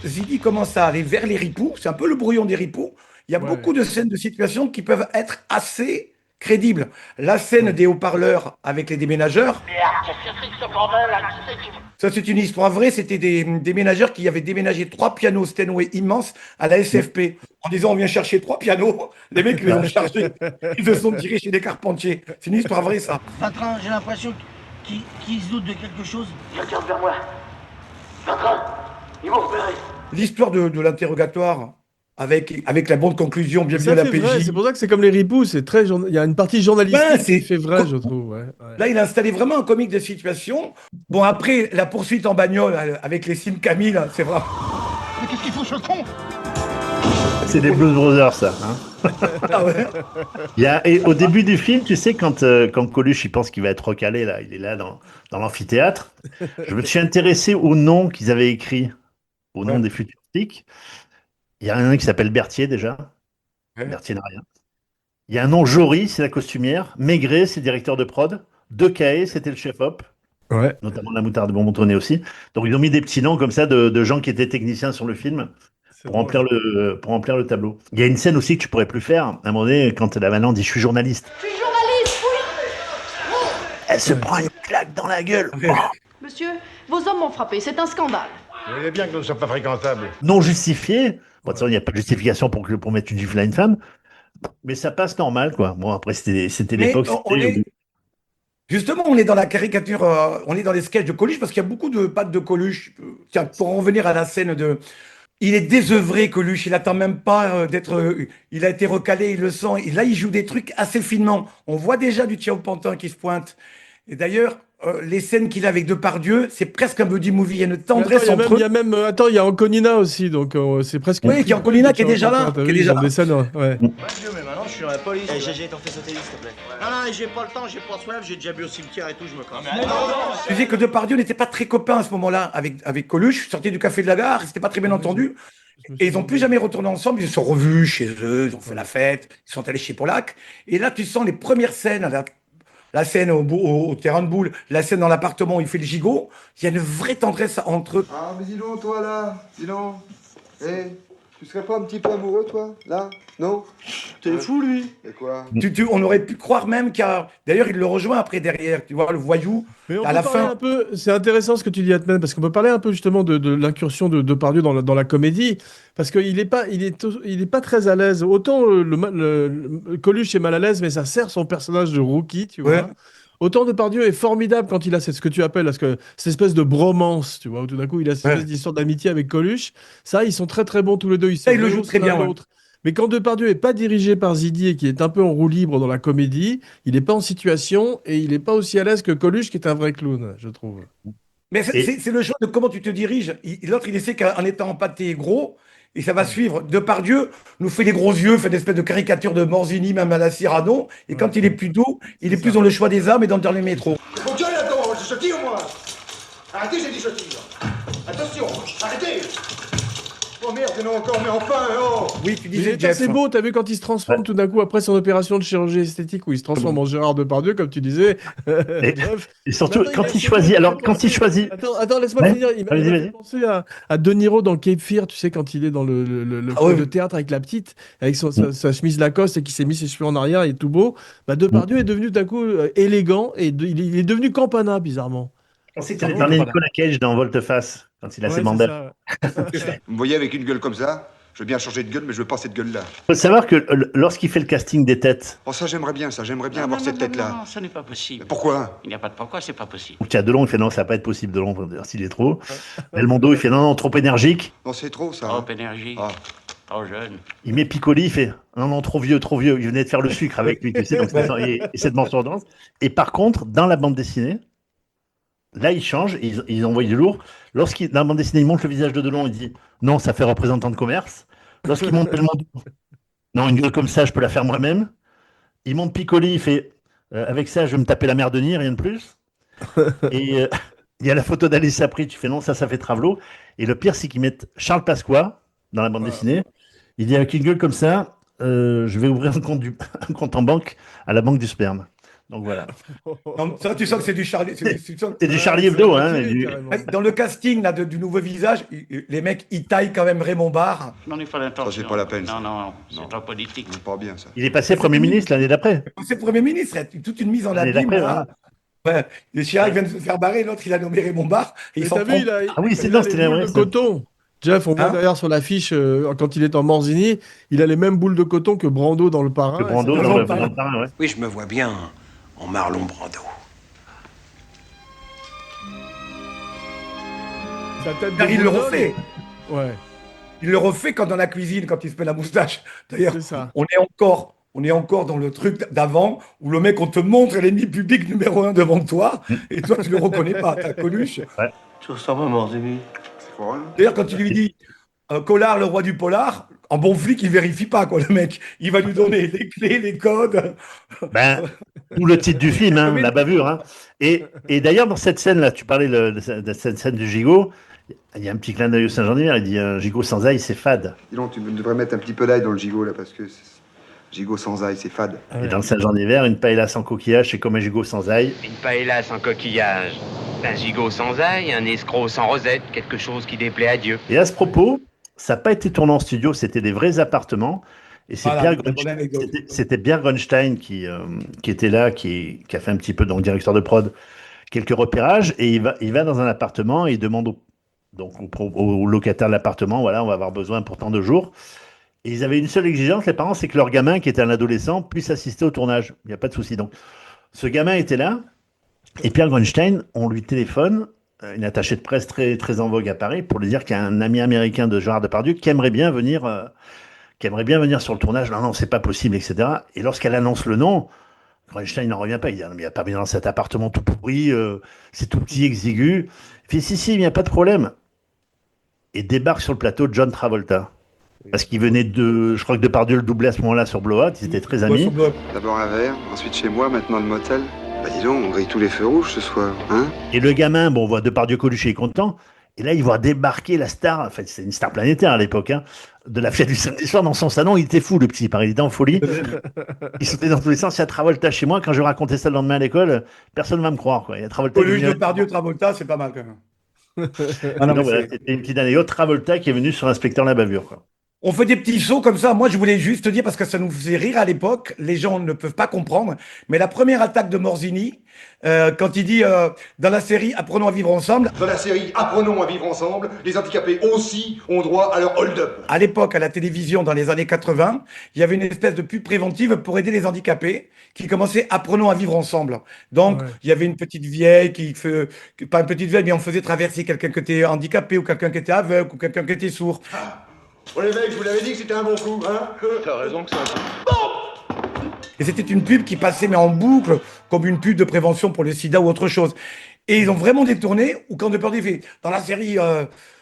Zidi commence à aller vers les ripoux, c'est un peu le brouillon des ripoux. Il y a beaucoup de scènes de situation qui peuvent être assez crédibles. La scène des haut-parleurs avec les déménageurs. Ça, c'est une histoire vraie. C'était des déménageurs qui avaient déménagé 3 pianos Steinway immenses à la SFP. En disant, on vient chercher 3 pianos. Les mecs, ils les ont chargés. Ils se sont tirés chez des carpentiers. C'est une histoire vraie, ça. Patron, j'ai l'impression qu'ils se doutent de quelque chose. Ils regardent vers moi. Patron, ils m'ont repéré. L'histoire de l'interrogatoire avec la bonne conclusion, bienvenue à la PJ. C'est pour ça que c'est comme les ripoux, c'est très il y a une partie journalistique qui fait vrai, je trouve. Ouais. Là, il a installé vraiment un comique de situation. Bon, après, la poursuite en bagnole avec les Sim Camille, c'est vrai. Mais qu'est-ce qu'il faut, Chautron? C'est des Blues Brothers, ça. Hein. Ah ouais. Et au début du film, tu sais, quand Coluche il pense qu'il va être recalé, là, il est là dans l'amphithéâtre, je me suis intéressé au nom qu'ils avaient écrit, au nom des futurs flics. Il y a un qui s'appelle Berthier déjà. Berthier n'a rien. Il y a un nom Jory, c'est la costumière. Maigret, c'est le directeur de prod. Decaé, c'était le chef-op. Ouais. Notamment la moutarde de Bonbontonnet aussi. Donc ils ont mis des petits noms comme ça de gens qui étaient techniciens sur le film pour remplir le tableau. Il y a une scène aussi que tu pourrais plus faire. À un moment donné, quand la Manon dit « je suis journaliste ». Je suis journaliste, oui. Elle se prend une claque dans la gueule. Monsieur, vos hommes m'ont frappé, c'est un scandale. Vous voyez bien que nous ne sommes pas fréquentables. Non justifié. Bon, de toute façon, il n'y a pas de justification pour mettre une gifle à une femme. Mais ça passe normal, quoi. Bon, après, c'était l'époque. Justement, on est dans la caricature, on est dans les sketchs de Coluche, parce qu'il y a beaucoup de pattes de Coluche. Tiens, pour en revenir à la scène de... Il est désœuvré, Coluche, il attend même pas d'être... il a été recalé, il le sent. Et là, il joue des trucs assez finement. On voit déjà du Thierry Pantin qui se pointe. Et d'ailleurs... les scènes qu'il a avec Depardieu, c'est presque un buddy movie. Il y a une tendresse entre eux. Il y a Anconina aussi, donc c'est presque. Oui, il y a Anconina qui est déjà là. Qui est déjà là. Des scènes, ouais. Mais maintenant, je suis dans la police. GG, t'en fais sauter, s'il te plaît. Non, j'ai pas le temps, j'ai pas soif, j'ai déjà bu au cimetière et tout, je me casse. Je disais que Depardieu n'était pas très copain à ce moment-là avec Coluche, sorti du café de la gare, c'était pas très bien entendu. Et ils n'ont plus jamais retourné ensemble, ils se sont revus chez eux, ils ont fait la fête, ils sont allés chez Polak. Et là, tu sens les premières scènes, la scène au terrain de boule, la scène dans l'appartement où il fait le gigot, il y a une vraie tendresse entre eux. Ah, mais dis donc, toi, là, dis donc. Tu serais pas un petit peu amoureux, toi, là? Non? T'es fou, lui. Et quoi? On aurait pu croire même d'ailleurs, il le rejoint après, derrière, tu vois, le voyou. Mais on à peut la parler fin. un peu, c'est intéressant ce que tu dis, Atman, parce qu'on peut parler un peu justement de l'incursion de Depardieu dans la comédie, parce qu'il est pas très à l'aise. Autant Coluche est mal à l'aise, mais ça sert son personnage de rookie, tu vois. Ouais. Autant Depardieu est formidable quand il a ce que tu appelles cette espèce de bromance, tu vois, où tout d'un coup il a cette espèce d'histoire d'amitié avec Coluche. Ça, ils sont très très bons tous les deux. Ça, il le joue très bien. Ouais. Mais quand Depardieu est pas dirigé par Zidi et qui est un peu en roue libre dans la comédie, il n'est pas en situation et il n'est pas aussi à l'aise que Coluche qui est un vrai clown, je trouve. Mais c'est le choix de comment tu te diriges. L'autre, il essaie qu'en étant empâté et gros, et ça va suivre. Depardieu nous fait des gros yeux, fait une espèce de caricature de Morzini, même à la Cyrano. Et quand il est plus doux, il est plus dans le choix des armes et dans le dernier métro. Faut gueuler là-dedans, je tire moi. Arrêtez, j'ai dit je tire. Attention, arrêtez. Oh merde, non encore, mais enfin, oh. Oui, tu disais Jeff. C'est beau, t'as vu quand il se transforme tout d'un coup après son opération de chirurgie esthétique où il se transforme en Gérard Depardieu, comme tu disais. Et surtout, quand il choisit. Attends, laisse-moi finir. Il m'a fait penser à De Niro dans Cape Fear, tu sais, quand il est dans le théâtre avec la petite, avec sa chemise Lacoste et qui s'est mis ses cheveux en arrière, il est tout beau. Depardieu est devenu d'un coup élégant et il est devenu campana, bizarrement. C'est Nicolas Cage dans Volte-Face, quand il a ses mandales. Vous me voyez avec une gueule comme ça? Je veux bien changer de gueule, mais je veux pas cette gueule-là. Il faut savoir que lorsqu'il fait le casting des têtes... Oh, ça, j'aimerais bien avoir cette tête-là. Non, ça n'est pas possible. Mais pourquoi? Il n'y a pas de pourquoi, c'est pas possible. Tiens, Delon, il fait non, ça va pas être possible, Delon, s'il est trop. Belmondo, il fait non, trop énergique. Non, c'est trop, ça. Trop énergie. Trop jeune. Il met Piccoli, il fait non, trop vieux. Il venait de faire le sucre avec lui, tu sais, donc il essaie de mentir danse. Et par contre, dans la bande dessinée, là, il change, ils envoient du lourd. Dans la bande dessinée, il montre le visage de Delon, il dit non, ça fait représentant de commerce. Lorsqu'il monte Belmondo, Non, une gueule comme ça, je peux la faire moi-même. Il monte Piccoli, il fait avec ça, je vais me taper la mère Denis, rien de plus. Et il y a la photo d'Alice Sapri, tu fais non, ça fait Travelot. Et le pire, c'est qu'ils mettent Charles Pasqua dans la bande dessinée. Il dit avec une gueule comme ça, je vais ouvrir un compte en banque à la banque du sperme. Donc voilà. Non, ça, tu sens que c'est du Charlie. C'est du Charlie Hebdo. Hein, Dans le casting là, du nouveau visage, les mecs, ils taillent quand même Raymond Barre. Non, il faut l'intention. Ça, c'est pas la peine. Non, c'est pas politique. C'est pas bien, ça. Il est passé Premier ministre l'année d'après. C'est Premier ministre, il y a toute une mise en L'année abîme. d'après, Là. Ouais. Le Chirac vient de se faire barrer, l'autre, il a nommé Raymond Barre. Et Mais t'as vu, Ah oui, c'est il a non, c'était les la boules vraie. de coton. Jeff, on voit Hein d'ailleurs sur l'affiche, quand il est en Morzini, il a les mêmes boules de coton que Brando dans Le Parrain. Que Brando Et c'est dans le vraiment Parrain, ouais. Oui, je me vois bien en Marlon Brando. sa tête de Car il le bulldog. refait. Ouais, Il le refait quand dans la cuisine, quand il se met la moustache. D'ailleurs, c'est ça. on est encore dans le truc d'avant où le mec, on te montre l'ennemi public numéro 1 devant toi et toi, tu le reconnais pas. T'as Coluche. Tu ressembles à Morzini. C'est pour rien. D'ailleurs, quand tu lui dis Collard, le roi du polar, en bon flic, il vérifie pas, quoi, le mec. Il va lui donner les clés, les codes. Ben, ou le titre du film, hein, la bavure. Hein. Et d'ailleurs, dans cette scène-là, tu parlais de cette scène du gigot, il y a un petit clin d'œil au Saint-Jean-d'Hiver. Il dit un gigot sans ail, c'est fade. Dis donc, tu devrais mettre un petit peu d'ail dans le gigot, là, parce que gigot sans ail, c'est fade. Et dans le Saint-Jean-d'Hiver, une paella sans coquillage, c'est comme un gigot sans ail. Une paella sans coquillage, un gigot sans ail, un escroc sans rosette, quelque chose qui déplaît à Dieu. Et à ce propos, ça n'a pas été tourné en studio, c'était des vrais appartements. Et c'est Voilà, C'était Pierre Grunstein qui était là, qui a fait un petit peu, donc directeur de prod, quelques repérages. Et il va dans un appartement et il demande au locataire de l'appartement, voilà, on va avoir besoin pour tant de jours. Et ils avaient une seule exigence, les parents, c'est que leur gamin, qui était un adolescent, puisse assister au tournage. Il n'y a pas de souci. Donc, ce gamin était là. Et Pierre Grunstein, on lui téléphone, une attachée de presse très, très en vogue à Paris, pour lui dire qu'il y a un ami américain de Gérard Depardieu qui aimerait bien venir sur le tournage. Non, c'est pas possible, etc. Et lorsqu'elle annonce le nom, Grunstein n'en revient pas. Il dit, non, mais il n'y a pas bien dans cet appartement tout pourri, c'est tout petit, exigu. Il fait, si, il n'y a pas de problème. Et débarque sur le plateau John Travolta. Parce qu'il venait je crois que Depardieu le doublait à ce moment-là sur Blowout, ils étaient très amis. D'abord un verre, ensuite chez moi, maintenant le motel. Bah dis donc, on grille tous les feux rouges ce soir, hein? Et le gamin, bon, on voit Depardieu Coluche, il est content. Et là, il voit débarquer la star, en fait, c'est une star planétaire à l'époque, hein, de la fête du samedi soir dans son salon. Il était fou, le petit, pareil, il était en folie. Il sautait dans tous les sens. Il y a Travolta chez moi. Quand je racontais ça le lendemain à l'école, personne ne va me croire, quoi. Il y a Travolta. Coluche, Depardieu, Travolta, c'est pas mal quand même. Ah non, donc, voilà, c'était une petite anecdote. Travolta qui est venu sur Inspecteur la bavure, quoi. On fait des petits sauts comme ça. Moi, je voulais juste te dire, parce que ça nous faisait rire à l'époque, les gens ne peuvent pas comprendre, mais la première attaque de Morzini, quand il dit dans la série Apprenons à vivre ensemble. Dans la série Apprenons à vivre ensemble, les handicapés aussi ont droit à leur hold-up. À l'époque, à la télévision, dans les années 80, il y avait une espèce de pub préventive pour aider les handicapés qui commençait Apprenons à vivre ensemble. Donc, il y avait une petite vieille pas une petite vieille, mais on faisait traverser quelqu'un qui était handicapé ou quelqu'un qui était aveugle ou quelqu'un qui était sourd. Bon les mecs, je vous l'avais dit que c'était un bon coup, hein? T'as raison que c'est un coup. Et c'était une pub qui passait mais en boucle, comme une pub de prévention pour le sida ou autre chose. Et ils ont vraiment détourné, ou quand Depardieu fait, dans la série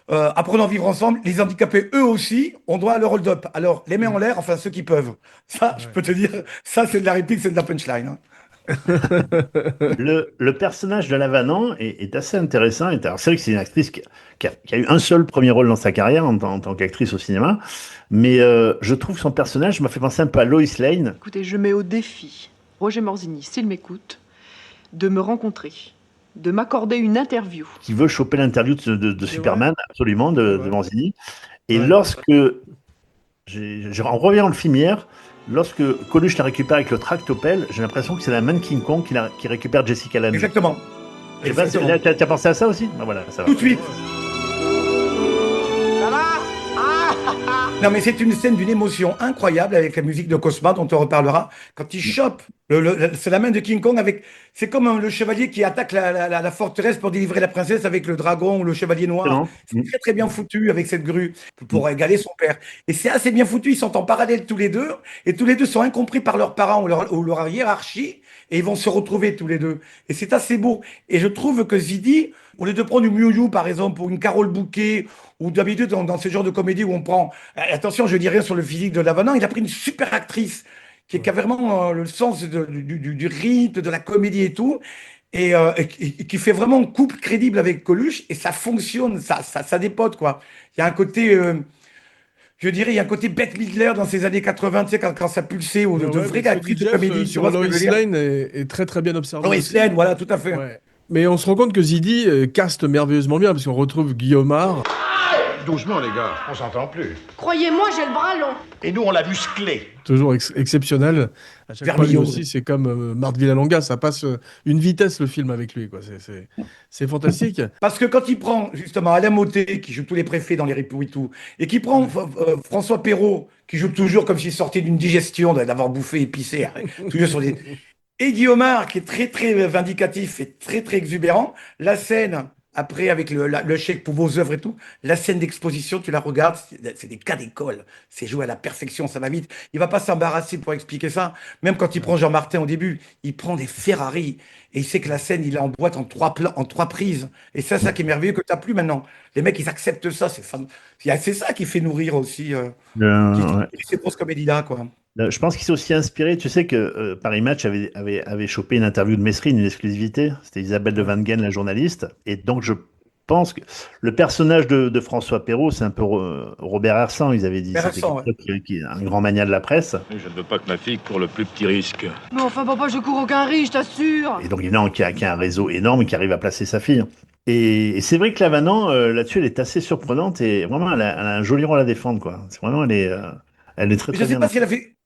Apprenons à vivre ensemble, les handicapés, eux aussi, ont droit à leur hold-up. Alors, les mains en l'air, enfin ceux qui peuvent. Ça, je peux te dire, ça c'est de la réplique, c'est de la punchline. Hein. Le personnage de Lavanant est assez intéressant. C'est vrai que c'est une actrice qui a eu un seul premier rôle dans sa carrière en tant qu'actrice au cinéma, mais je trouve que son personnage m'a fait penser un peu à Lois Lane. Écoutez, je mets au défi Roger Morzini, s'il m'écoute, de me rencontrer, de m'accorder une interview. Qui veut choper l'interview de Superman, absolument, de Morzini. Et lorsque, en revoyant le film hier, lorsque Coluche la récupère avec le tractopelle, j'ai l'impression que c'est la main de King Kong qui récupère Jessica Lange. Exactement. Et ben, t'as pensé à ça aussi? Ben voilà, ça va. Tout de suite. Non, mais c'est une scène d'une émotion incroyable avec la musique de Cosma dont on reparlera. Quand il chope, c'est la main de King Kong avec. C'est comme le chevalier qui attaque la forteresse pour délivrer la princesse avec le dragon ou le chevalier noir. C'est très très bien foutu avec cette grue pour égaler son père. Et c'est assez bien foutu. Ils sont en parallèle tous les deux et tous les deux sont incompris par leurs parents ou leur hiérarchie. et ils vont se retrouver tous les deux. Et c'est assez beau. Et je trouve que Zidi, au lieu de prendre une Miu Yu, par exemple, ou une Carole Bouquet, ou d'habitude dans ce genre de comédie où on prend, attention, je dis rien sur le physique de Lavanant, il a pris une super actrice qui a vraiment le sens du rythme, de la comédie et tout, et qui fait vraiment un couple crédible avec Coluche, et ça fonctionne, ça dépote, quoi. Il y a un côté, je dirais, il y a un côté Bette Midler dans ces années 80, tu sais, quand ça pulsait, ou de vraies actrices de comédie. Tu sur vois ce que Lois je veux dire? Lane est très très bien observé. Lois aussi. Lane, voilà, tout à fait. Ouais. Mais on se rend compte que Zidi caste merveilleusement bien, parce qu'on retrouve Guillaumard. Doucement, les gars, on s'entend plus. Croyez-moi, j'ai le bras long. Et nous, on l'a musclé. Toujours exceptionnel. À chaque fois, lui Vermillon. aussi, c'est comme Marthe Villalonga, ça passe une vitesse le film avec lui, quoi. C'est fantastique. Parce que quand il prend justement Alain Mottet, qui joue tous les préfets dans les Ripoux et tout, et qui prend François Perrault, qui joue toujours comme s'il sortait d'une digestion, d'avoir bouffé épicé, toujours sur les... Et Guillaumard, qui est très très vindicatif et très très exubérant, la scène, après avec le chèque pour vos œuvres et tout, la scène d'exposition, tu la regardes, c'est des cas d'école, c'est joué à la perfection, ça va vite. Il va pas s'embarrasser pour expliquer ça. Même quand il prend Jean Martin au début, il prend des Ferrari, et il sait que la scène, il en boîte en trois prises. Et ça qui est merveilleux, que tu n'as plus maintenant. Les mecs, ils acceptent ça, c'est ça qui fait nourrir aussi ces grosses comédies-là, quoi. Je pense qu'il s'est aussi inspiré. Tu sais que Paris Match avait chopé une interview de Mesrine, une exclusivité. C'était Isabelle de Wangen, la journaliste. Et donc, je pense que le personnage de François Perrault, c'est un peu Robert Hersan. Ils avaient dit c'était quelqu'un qui est un grand mania de la presse. Je ne veux pas que ma fille court le plus petit risque. Mais enfin, papa, je cours aucun risque, je t'assure. Et donc, il y en a qui a un réseau énorme et qui arrive à placer sa fille. Et c'est vrai que Lavanant, là-dessus, elle est assez surprenante et vraiment, elle a un joli rôle à défendre, quoi. C'est vraiment, elle est très, Je très sais bien. pas si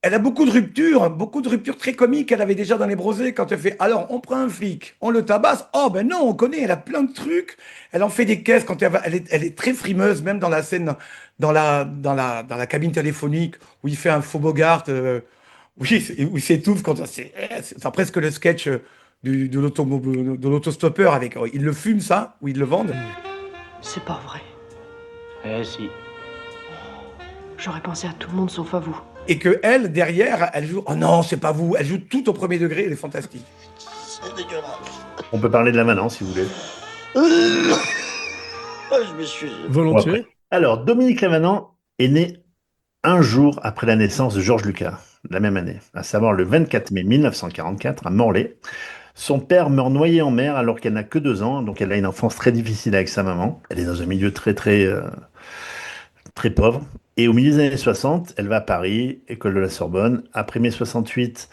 elle a beaucoup de ruptures très comiques qu'elle avait déjà dans Les Brosés quand elle fait alors on prend un flic, on le tabasse. Oh ben non, on connaît, elle a plein de trucs. Elle en fait des caisses quand elle est très frimeuse, même dans la scène, dans la cabine téléphonique où il fait un faux Bogart, où il s'étouffe quand c'est presque le sketch de l'autostoppeur avec il le fume ça, ou ils le vendent. C'est pas vrai. Eh si. J'aurais pensé à tout le monde sauf à vous. Et que elle, derrière, elle joue. Oh non, c'est pas vous. Elle joue tout au premier degré. Elle est fantastique. C'est dégueulasse. On peut parler de Lavanant, si vous voulez. Je m'excuse. Volontiers. Ouais. Alors, Dominique Lavanant est né un jour après la naissance de Georges Lucas, la même année, à savoir le 24 mai 1944 à Morlaix. Son père meurt noyé en mer alors qu'elle n'a que 2 ans, donc elle a une enfance très difficile avec sa maman. Elle est dans un milieu très très pauvre. Et au milieu des années 60, elle va à Paris, école de la Sorbonne. Après mai 68,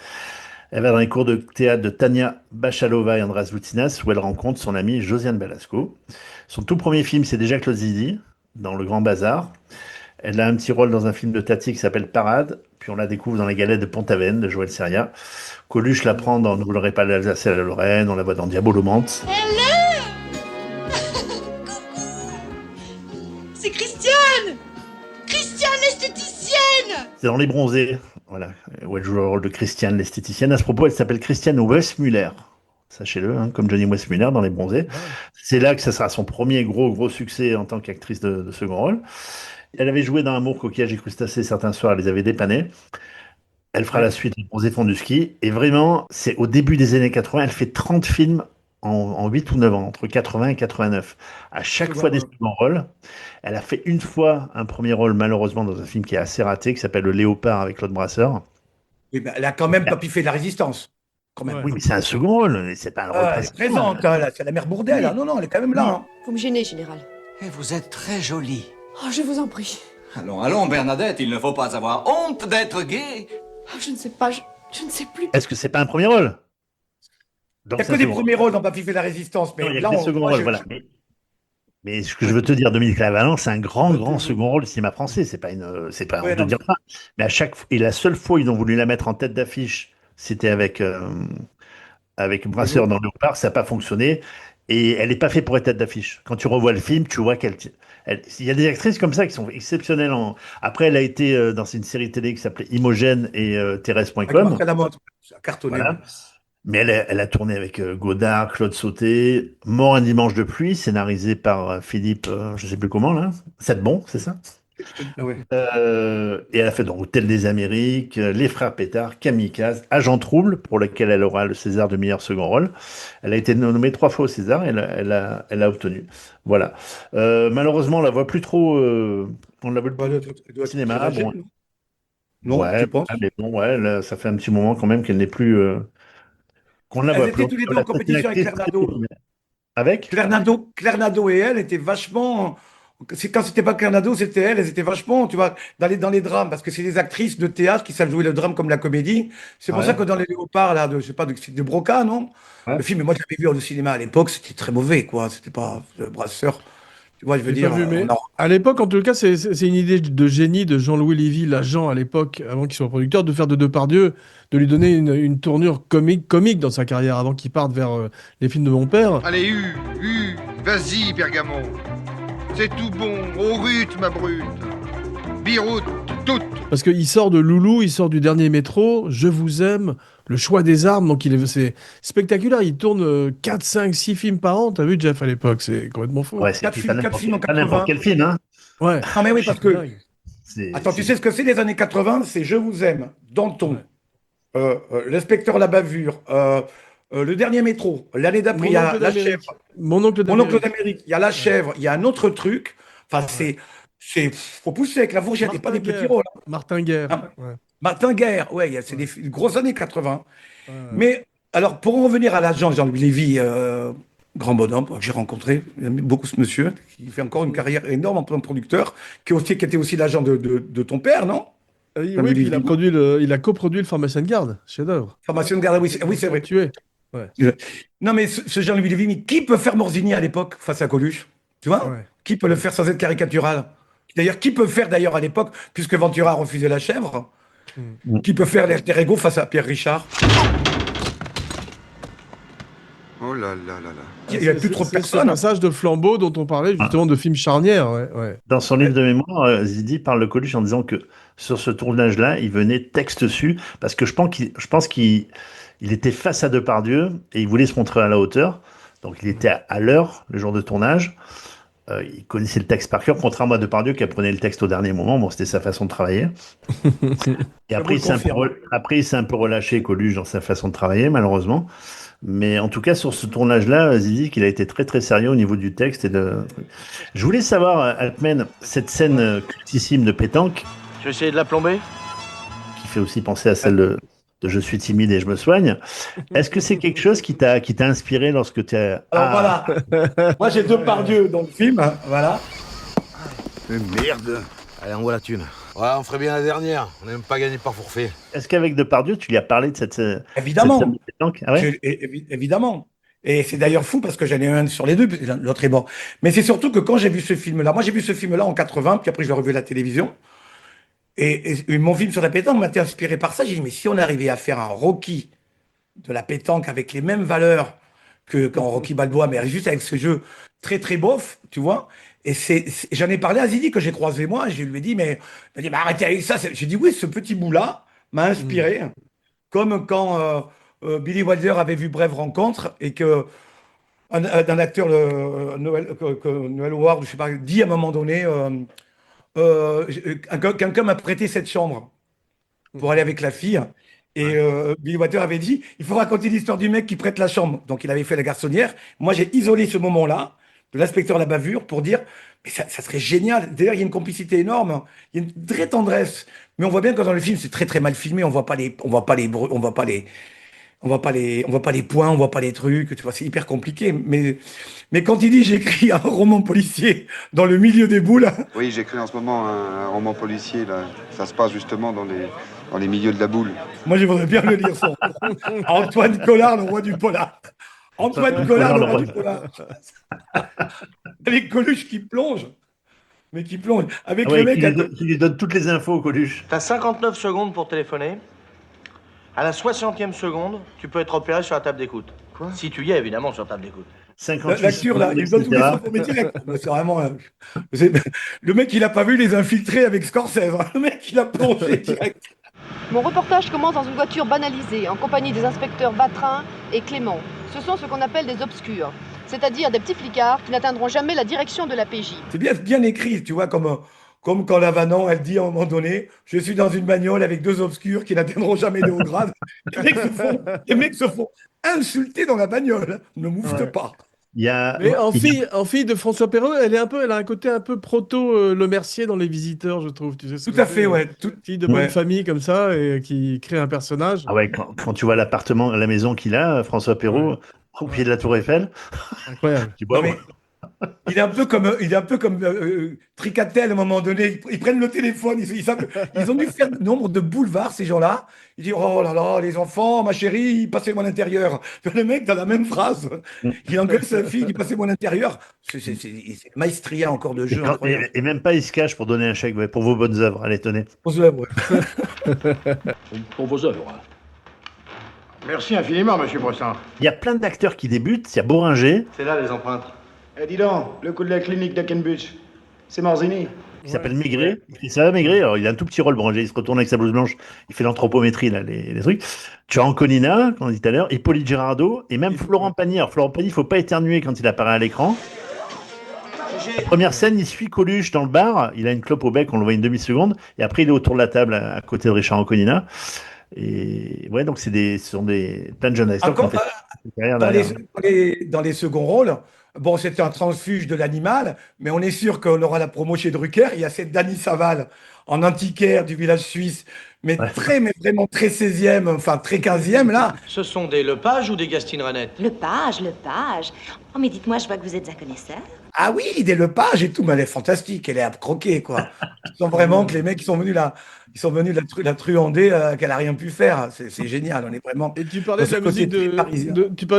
elle va dans les cours de théâtre de Tania Bachalova et Andras Voutinas, où elle rencontre son amie Josiane Balasco. Son tout premier film, c'est déjà Claude Zidi, dans Le Grand Bazar. Elle a un petit rôle dans un film de Tati qui s'appelle Parade, puis on la découvre dans Les Galettes de Pont-Aven de Joël Seria. Coluche la prend dans Ne vous l'aurez pas l'Alsace et la Lorraine, on la voit dans Diabolomante. C'est Christiane! Christiane l'esthéticienne! C'est dans Les Bronzés, voilà, où elle joue le rôle de Christiane, l'esthéticienne. À ce propos, elle s'appelle Christiane Westmuller. Sachez-le, hein, comme Johnny Westmuller dans Les Bronzés. C'est là que ça sera son premier gros succès en tant qu'actrice de second rôle. Elle avait joué dans Amour, coquillage et crustacés certains soirs, elle les avait dépannés. Elle fera la suite Les Bronzés font du ski. Et vraiment, c'est au début des années 80, elle fait 30 films en 8 ou 9 ans, entre 80 et 89. À chaque fois des seconds rôles. Elle a fait une fois un premier rôle, malheureusement, dans un film qui est assez raté, qui s'appelle Le Léopard avec Claude Brasseur. Oui, ben, elle a quand même pas piffé de la résistance. Quand même. Oui, mais c'est un second rôle, c'est pas un rôle Elle est principal. présente, hein, là, c'est la mère Bourdelle. Hein. Non, elle est quand même là. Hein. Vous me gênez, général. Et vous êtes très jolie. Oh, je vous en prie. Allons, Bernadette, il ne faut pas avoir honte d'être gay. Oh, je ne sais pas, je ne sais plus. Est-ce que c'est pas un premier rôle? Il n'y a que des premiers rôles dans Pas piffé de la résistance. Mais non, il y a là, que des seconds rôles, voilà. Mais ce que je veux te dire, Dominique Lavanant, c'est un grand second rôle du cinéma français. C'est pas honte de dire ça. Mais à chaque fois, et la seule fois où ils ont voulu la mettre en tête d'affiche, c'était avec Brasseur dans Léopard, ça n'a pas fonctionné. Et elle n'est pas faite pour être tête d'affiche. Quand tu revois le film, tu vois il y a des actrices comme ça qui sont exceptionnelles. Après, elle a été dans une série télé qui s'appelait Imogène et Thérèse.com. Voilà. Mais elle a tourné avec Godard, Claude Sauté, Mort un dimanche de pluie, scénarisé par Philippe, je ne sais plus comment là. C'est bon, c'est ça? Ah ouais. Et elle a fait donc Hôtel des Amériques, Les Frères Pétard, Kamikaze, Agent Trouble, pour lequel elle aura le César de meilleur second rôle. Elle a été nommée 3 fois au César, elle a obtenu. Voilà. Malheureusement, on la voit plus trop. On la voit plus au cinéma. Bon. Non, Ouais, tu penses? mais bon, ouais, là, ça fait un petit moment quand même qu'elle n'est plus. Qu'on ne la Elles voit étaient plus. tous les deux Voilà, en ça, c'est une compétition avec actrice Claire Nadeau. Avec Claire Nadeau et elle étaient vachement. Quand c'était pas Claire Nadeau, c'était elle. Elles étaient vachement, tu vois, dans les drames, parce que c'est des actrices de théâtre qui savent jouer le drame comme la comédie. C'est pour Ouais. ça que dans Les Léopards, là, je sais pas, de Broca, non? Ouais. Le film, moi, je l'avais vu au cinéma à l'époque, c'était très mauvais, quoi. C'était pas le Brasseur. Tu vois, je veux J'ai dire. pas vu, mais on a- à l'époque, en tout cas, c'est une idée de génie de Jean-Louis Lévy, l'agent à l'époque, avant qu'il soit producteur, de faire de Depardieu, de lui donner une tournure comique dans sa carrière, avant qu'il parte vers les films de mon père. Allez, vas-y, Bergamon. C'est tout bon, au rut, ma brute. Biroute, toute. Parce qu'il sort de Loulou, il sort du dernier métro, Je vous aime, Le choix des armes, donc c'est spectaculaire. Il tourne 4, 5, 6 films par an. T'as vu, Jeff, à l'époque, c'est complètement fou. Ouais, c'est Quatre films en pas n'importe 80. quel film, hein. Ouais. Ah, mais oui, parce que. C'est- Attends, tu sais ce que c'est les années 80? C'est Je vous aime, Danton, L'inspecteur la bavure, Le dernier métro. L'année d'après, il y a La chèvre. Mon oncle Mon oncle d'Amérique. d'Amérique. Il y a La chèvre. Il y a un autre truc. Enfin, faut pousser avec la fourchette et pas des petits rôles. Martin Guerre. Ah, Ouais. Martin Guerre, ouais, c'est des grosses années 80. Mais alors, pour en revenir à l'agent Jean-Louis Lévy, grand bonhomme que j'ai rencontré, j'aime beaucoup ce monsieur, qui fait encore une carrière énorme en tant que producteur, qui était aussi l'agent de ton père, non? Oui, Jean-Louis puis il a Lévy. il a coproduit le Pharmacien de garde, chef-d'œuvre. Formation de garde, oui, c'est vrai. Tué. Ouais. Non, mais ce Jean-Louis Lévy, mais qui peut faire Morzini à l'époque face à Coluche? Tu vois? Ouais. Qui peut le faire sans être caricatural? D'ailleurs, qui peut faire d'ailleurs à l'époque, puisque Ventura a refusé La chèvre, qui peut faire l'alter ego face à Pierre Richard? Oh là là là là. Il n'y a plus trop de C'est ce personnes. passage de flambeau dont on parlait, justement, de films charnières. Ouais, ouais. Dans son livre de mémoire, Zidi parle de Coluche en disant que sur ce tournage-là, il venait texte su, parce que je pense qu'il était face à Depardieu et il voulait se montrer à la hauteur. Donc il était à l'heure, le jour de tournage. Il connaissait le texte par cœur, contrairement à Depardieu qui apprenait le texte au dernier moment. Bon, c'était sa façon de travailler. Et après, il s'est un peu relâché, Coluche, dans sa façon de travailler, malheureusement. Mais en tout cas, sur ce tournage-là, Zizi, qu'il a été très très sérieux au niveau du texte et de. Je voulais savoir, Altman, cette scène cultissime de pétanque, Tu veux essayer de la plomber? qui fait aussi penser à celle de Je suis timide et je me soigne. Est-ce que c'est quelque chose qui t'a inspiré lorsque tu as. Alors voilà, moi j'ai Depardieu dans le film, hein, voilà. Merde. Allez, on voit la thune. Ouais, on ferait bien la dernière. On n'aime pas gagner par forfait. Est-ce qu'avec Depardieu, tu lui as parlé de cette Évidemment. cette scène de pétanque? Ah ouais. Évidemment. Et c'est d'ailleurs fou parce que j'en ai un sur les deux, puis l'autre est mort. Mais c'est surtout que quand j'ai vu ce film-là, moi j'ai vu ce film-là en 80, puis après je l'ai revu à la télévision. Et mon film sur la pétanque m'a été inspiré par ça. J'ai dit, mais si on arrivait à faire un Rocky de la pétanque avec les mêmes valeurs que quand Rocky Balboa, mais juste avec ce jeu très très bof, tu vois. Et j'en ai parlé à Zidi que j'ai croisé moi, et je lui ai dit, mais arrêtez avec ça. J'ai dit, oui, ce petit bout-là m'a inspiré. Comme quand Billy Wilder avait vu Brève Rencontre et que un acteur, Noël Howard, je sais pas, dit à un moment donné, quelqu'un m'a prêté cette chambre pour aller avec la fille. Et Billy Wilder avait dit, il faut raconter l'histoire du mec qui prête la chambre. Donc il avait fait la garçonnière. Moi, j'ai isolé ce moment-là de l'inspecteur la bavure pour dire, mais ça serait génial. D'ailleurs, il y a une complicité énorme, il y a une vraie tendresse. Mais on voit bien que dans le film, c'est très très mal filmé. On voit pas les points, on voit pas les trucs. Tu vois, c'est hyper compliqué. Mais quand il dit, j'écris un roman policier dans le milieu des boules. Oui, j'écris en ce moment un roman policier, là. Ça se passe justement dans les milieux de la boule. Moi, je voudrais bien le lire. Antoine Collard, le roi du polar. Antoine Collard, le roi du polar. Avec Coluche qui plonge. Mais qui plonge. Avec Ah ouais, le mec. qui lui donne toutes les infos, Coluche. T'as 59 secondes pour téléphoner. À la 60e seconde, tu peux être opéré sur la table d'écoute. Quoi? Si tu y es, évidemment, sur la table d'écoute. 58 L'acteur, là, il donne tous les infos, mais direct. C'est vraiment. Le mec, il a pas vu les infiltrés avec Scorsese. Hein. Le mec, il a plongé direct. Mon reportage commence dans une voiture banalisée, en compagnie des inspecteurs Vatrin et Clément. Ce sont ce qu'on appelle des obscurs, c'est-à-dire des petits flicards qui n'atteindront jamais la direction de la PJ. C'est bien écrit, tu vois, comme Comme quand la Vanon, elle dit à un moment donné, je suis dans une bagnole avec deux obscurs qui n'atteindront jamais les hauts grades. Les mecs se font insulter dans la bagnole. Ne moufte pas. Mais en fille de François Perrault, elle a un côté un peu proto Le Mercier dans Les Visiteurs, je trouve. Tu sais, Tout à fait, ouais. Fille de bonne famille comme ça et qui crée un personnage. Ah ouais, quand tu vois l'appartement, la maison qu'il a, François Perrault, au pied de la Tour Eiffel. Incroyable. Tu vois, Il est un peu comme Tricatel à un moment donné. Ils prennent le téléphone, ils ont dû faire le nombre de boulevards, ces gens-là. Ils disent oh là là, les enfants, ma chérie, passez-moi l'intérieur. Le mec, dans la même phrase, il engueule sa fille, il dit passez-moi l'intérieur. C'est maestria encore de jeu. et même pas, il se cache pour donner un chèque pour vos bonnes œuvres. Allez, tenez. Pour vos œuvres. Pour vos œuvres. Merci infiniment, monsieur Bressan. Il y a plein d'acteurs qui débutent. Il y a Boringer. C'est là les empreintes. Eh, dis donc, le coup de la clinique d'Akenbuch, c'est Morzini. Qui s'appelle Maigret. Ça va, Maigret. Alors, il a un tout petit rôle, Boringer. Il se retourne avec sa blouse blanche. Il fait l'anthropométrie, là, les trucs. Tu as Anconina, comme on dit tout à l'heure, Hippolyte Girardot, et même Florent Pagny. Alors, Florent Pagny, il ne faut pas éternuer quand il apparaît à l'écran. La première scène, il suit Coluche dans le bar. Il a une clope au bec, on le voit une demi-seconde. Et après, il est autour de la table à côté de Richard Anconina. Et ouais, donc ce sont plein de jeunes acteurs qui ont fait carrière derrière. Dans les seconds rôles, bon, c'est un transfuge de l'animal, mais on est sûr qu'on aura la promo chez Drucker. Il y a cette Dany Saval en antiquaire du village suisse, mais vraiment très 16e, enfin très 15e là. Ce sont des Lepage ou des Gastine Renette? Lepage. Oh, mais dites-moi, je vois que vous êtes un connaisseur. Ah oui, des Lepage et tout, mais elle est fantastique, elle est à croquer, quoi. Ils sont vraiment que les mecs qui sont venus là. Ils sont venus la truander qu'elle n'a rien pu faire. C'est génial, on est vraiment. Et tu parlais de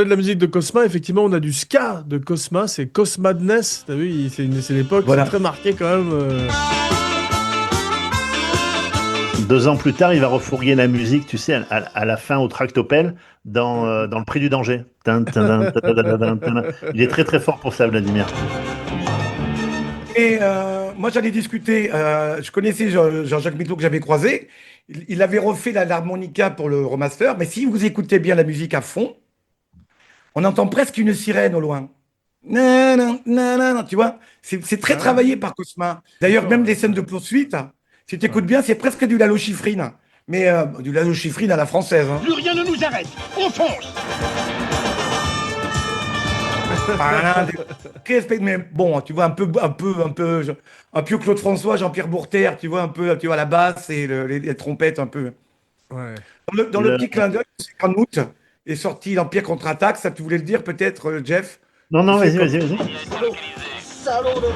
la musique de Cosma. Effectivement, on a du ska de Cosma. C'est Cosmadness. T'as vu, c'est l'époque. Voilà. C'est très marqué quand même. 2 ans plus tard, il va refourguer la musique, tu sais, à la fin au tractopelle dans le Prix du danger. Il est très très fort pour ça, Vladimir. Et moi, j'allais discuter. Je connaissais Jean-Jacques Miclot que j'avais croisé. Il avait refait l'harmonica pour le remaster. Mais si vous écoutez bien la musique à fond, on entend presque une sirène au loin. Tu vois, c'est très travaillé par Cosma. D'ailleurs, même les scènes de poursuite, si tu écoutes bien, c'est presque du Lalo Schifrin. Mais du Lalo Schifrin à la française. Hein. Plus rien ne nous arrête. On fonce. Mais bon, tu vois, un peu Claude François, Jean-Pierre Bourter, tu vois, un peu, tu vois, la basse et les trompettes un peu. Ouais. Dans le petit clin d'œil, c'est qu'en août est sorti l'Empire contre-attaque. Ça, tu voulais le dire peut-être, Jeff? Non, vas-y. Salaud de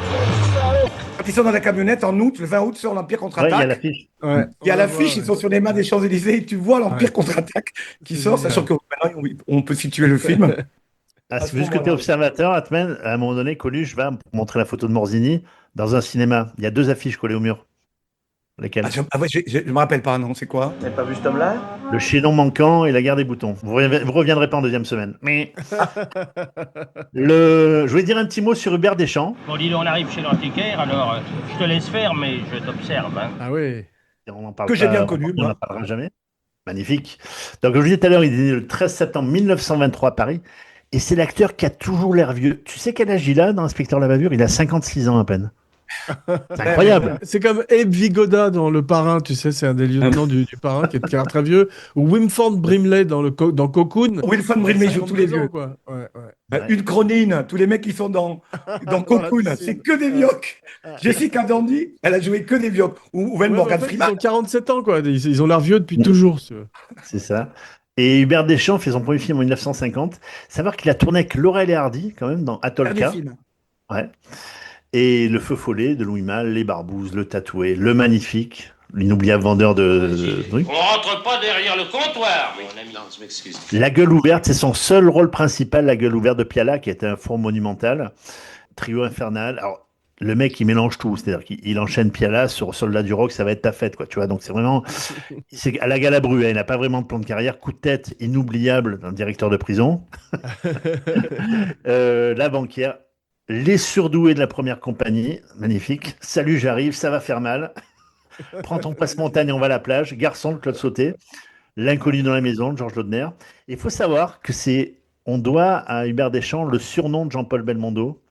salaud. Quand ils sont dans la camionnette en août, le 20 août sort l'Empire contre-attaque. Il y a l'affiche. Il y a l'affiche, ils sont sur les mains des Champs-Élysées et tu vois l'Empire contre-attaque qui sort, sachant qu'on peut situer le film. C'est juste que tu es observateur, Atman, à un moment donné, Coluche va montrer la photo de Morzini dans un cinéma. Il y a 2 affiches collées au mur. Lesquelles? Je me rappelle pas, non, c'est quoi? T'avais pas vu cet homme-là? Le chaînon manquant et la guerre des boutons. Vous reviendrez pas en 2e semaine. Mais je voulais dire un petit mot sur Hubert Deschamps. Bon, dis donc, on arrive chez l'antiquaire, alors je te laisse faire, mais je t'observe. Hein. Ah oui. On en parle que j'ai bien connu. On n'en parlera jamais. Magnifique. Donc, comme je disais tout à l'heure, il est né le 13 septembre 1923 à Paris. Et c'est l'acteur qui a toujours l'air vieux. Tu sais quel âge il a dans Inspecteur la Bavure? Il a 56 ans à peine. C'est incroyable. C'est comme Abe Vigoda dans Le Parrain, tu sais, c'est un des lieutenants du Parrain qui est très vieux. Ou Wimford Brimley dans Cocoon. Wimford Brimley joue tous les vieux. Quoi. Ouais. Une Cronine, tous les mecs qui sont dans Cocoon, c'est que des vioques. Jessica Dandy, elle a joué que des vioques. Ou même Morgan Freeman. Ils ont 47 ans, quoi. Ils ont l'air vieux depuis toujours. C'est ça. Et Hubert Deschamps fait son premier film en 1950. Savoir qu'il a tourné avec Laurel et Hardy, quand même, dans Atolka. Ouais. Et Le Feu Follet de Louis Malle, Les Barbouzes, Le Tatoué, Le Magnifique, l'inoubliable vendeur de trucs. On rentre pas derrière le comptoir, mon ami. Non, je m'excuse. La Gueule Ouverte, c'est son seul rôle principal, La Gueule Ouverte de Piala, qui était un four monumental. Trio infernal. Alors, le mec, il mélange tout. C'est-à-dire qu'il enchaîne Piala sur Soldat du Rock, ça va être ta fête, quoi. Tu vois, donc c'est vraiment. C'est à la Galabru, hein, il n'a pas vraiment de plan de carrière. Coup de tête inoubliable d'un directeur de prison. La Banquière. Les Surdoués de la Première Compagnie, magnifique. Salut, j'arrive, ça va faire mal. Prends ton passe-montagne, on va à la plage. Garçon de Claude Sauté. L'inconnu dans la maison de Georges Laudner. Il faut savoir que on doit à Hubert Deschamps le surnom de Jean-Paul Belmondo,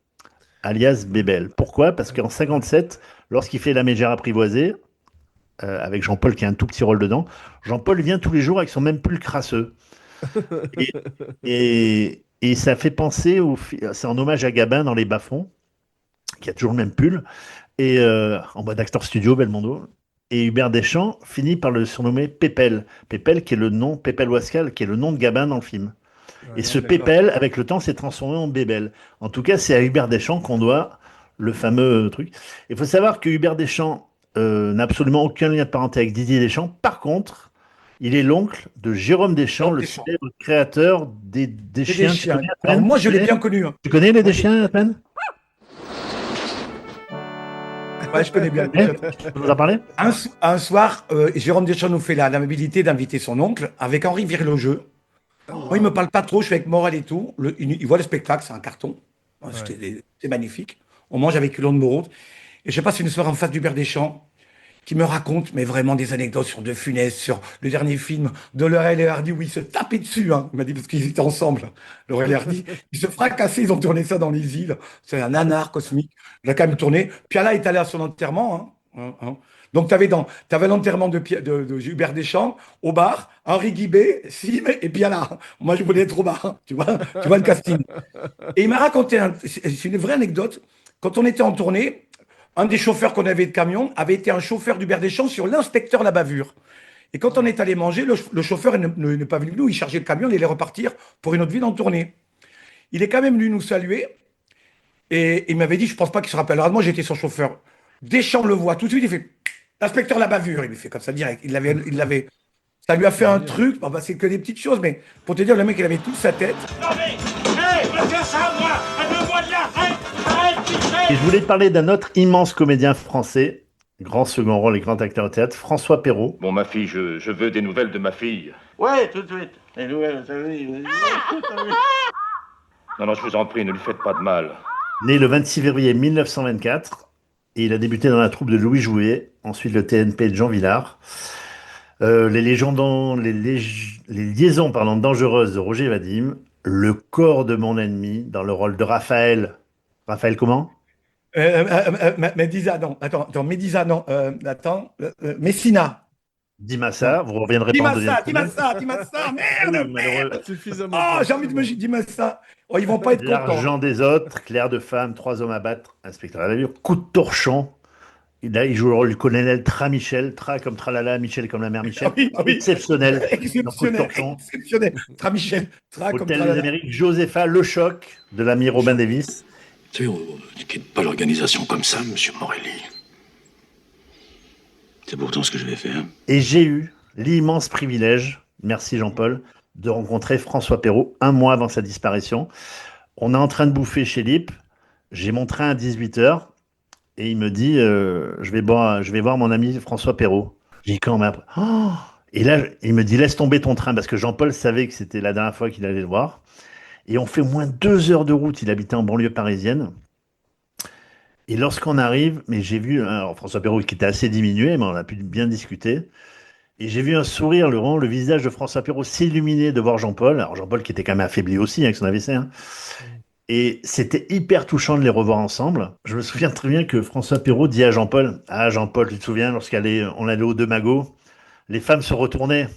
alias Bébel. Pourquoi? Parce qu'en 57, lorsqu'il fait La Mégère apprivoisée, avec Jean-Paul qui a un tout petit rôle dedans, Jean-Paul vient tous les jours avec son même pull crasseux. Et ça fait penser, c'est en hommage à Gabin dans Les Bas-fonds, qui a toujours le même pull, et en mode acteur studio, Belmondo. Et Hubert Deschamps finit par le surnommer Pépel. Pépel, qui est le nom, Pépel Wascal, qui est le nom de Gabin dans le film. Et ce Pépel, avec le temps, s'est transformé en Bébel. En tout cas, c'est à Hubert Deschamps qu'on doit le fameux truc. Il faut savoir que Hubert Deschamps n'a absolument aucun lien de parenté avec Didier Deschamps. Par contre, il est l'oncle de Jérôme Deschamps, le célèbre créateur des chiens. Des chiens. Alors moi, je l'ai bien connu. Hein. Tu connais les des chiens, à peine? Ouais, je connais bien. Tu nous en parler? Un soir, Jérôme Deschamps nous fait l'amabilité d'inviter son oncle avec Henri Virlogeux. Moi, il me parle pas trop, je suis avec Morel et tout. Il voit le spectacle, c'est un carton. C'est magnifique. On mange avec Hulot de Moreau. Et je passe une soirée en face d'Hubert Deschamps qui me raconte, mais vraiment des anecdotes sur De Funès, sur le dernier film de Laurel et Hardy où ils se tapaient dessus. Hein. Il m'a dit parce qu'ils étaient ensemble, Laurel et Hardy. Ils se fracassaient, ils ont tourné ça dans les îles. C'est un nanar cosmique. Il a quand même tourné. Piala est allé à son enterrement. Hein. Donc, tu avais l'enterrement de Hubert Deschamps au bar, Henri Guibé, Sim et Piala. Moi, je voulais être au bar. Tu vois le casting. Et il m'a raconté, c'est une vraie anecdote. Quand on était en tournée, un des chauffeurs qu'on avait de camion avait été un chauffeur d'Hubert Deschamps sur l'inspecteur La Bavure. Et quand on est allé manger, le chauffeur n'est pas venu nous, il chargeait le camion, il allait repartir pour une autre ville en tournée. Il est quand même venu nous saluer et il m'avait dit, je ne pense pas qu'il se rappellera de moi, j'étais son chauffeur. Deschamps le voit tout de suite, il fait l'inspecteur La Bavure, il me fait comme ça direct. Ça lui a fait un truc, c'est que des petites choses, mais pour te dire, le mec, il avait toute sa tête. Non mais, hé, va faire ça, moi, à 2 mois de là, arrête, Et je voulais te parler d'un autre immense comédien français, grand second rôle et grand acteur de théâtre, François Perrault. Bon, ma fille, je veux des nouvelles de ma fille. Ouais, tout de suite. Les nouvelles, ça oui. Non, je vous en prie, ne lui faites pas de mal. Né le 26 février 1924, et il a débuté dans la troupe de Louis Jouet, ensuite le TNP de Jean Villard. Les liaisons dangereuses de Roger Vadim, Le corps de mon ennemi, dans le rôle de Raphaël. Raphaël comment? Messina. Dimassa, vous reviendrez pas en deuxième Dimassa, merde. Suffisamment. J'ai envie de me dire Dimassa. Oh, ils vont pas être contents. L'argent des autres, Claire de femme, 3 hommes à battre, inspecteur à l'allure, coup de torchon. Là, il joue le rôle du colonel Michel, Tra comme Tralala, Michel comme la mère Michel. Ah oui. Exceptionnel. Exceptionnel. Michel, Tra comme Hôtel Tralala. des Amériques, Josepha, Le Choc, de l'ami Robin Davis. Tu sais, on ne quitte pas l'organisation comme ça, monsieur Morelli. C'est pourtant ce que je vais faire. Et j'ai eu l'immense privilège, merci Jean-Paul, de rencontrer François Perrault 1 mois avant sa disparition. On est en train de bouffer chez Lip. J'ai mon train à 18h et il me dit je vais voir mon ami François Perrault. J'ai dit quand même. Oh, et là, il me dit laisse tomber ton train parce que Jean-Paul savait que c'était la dernière fois qu'il allait le voir. Et on fait au moins 2 heures de route. Il habitait en banlieue parisienne. Et lorsqu'on arrive, mais j'ai vu alors François Perrault qui était assez diminué, mais on a pu bien discuter. Et j'ai vu un sourire, le visage de François Perrault s'illuminer de voir Jean-Paul. Alors Jean-Paul qui était quand même affaibli aussi avec son AVC. Hein. Et c'était hyper touchant de les revoir ensemble. Je me souviens très bien que François Perrault dit à Jean-Paul, ah Jean-Paul, tu te souviens lorsqu'on allait au De Mago, les femmes se retournaient.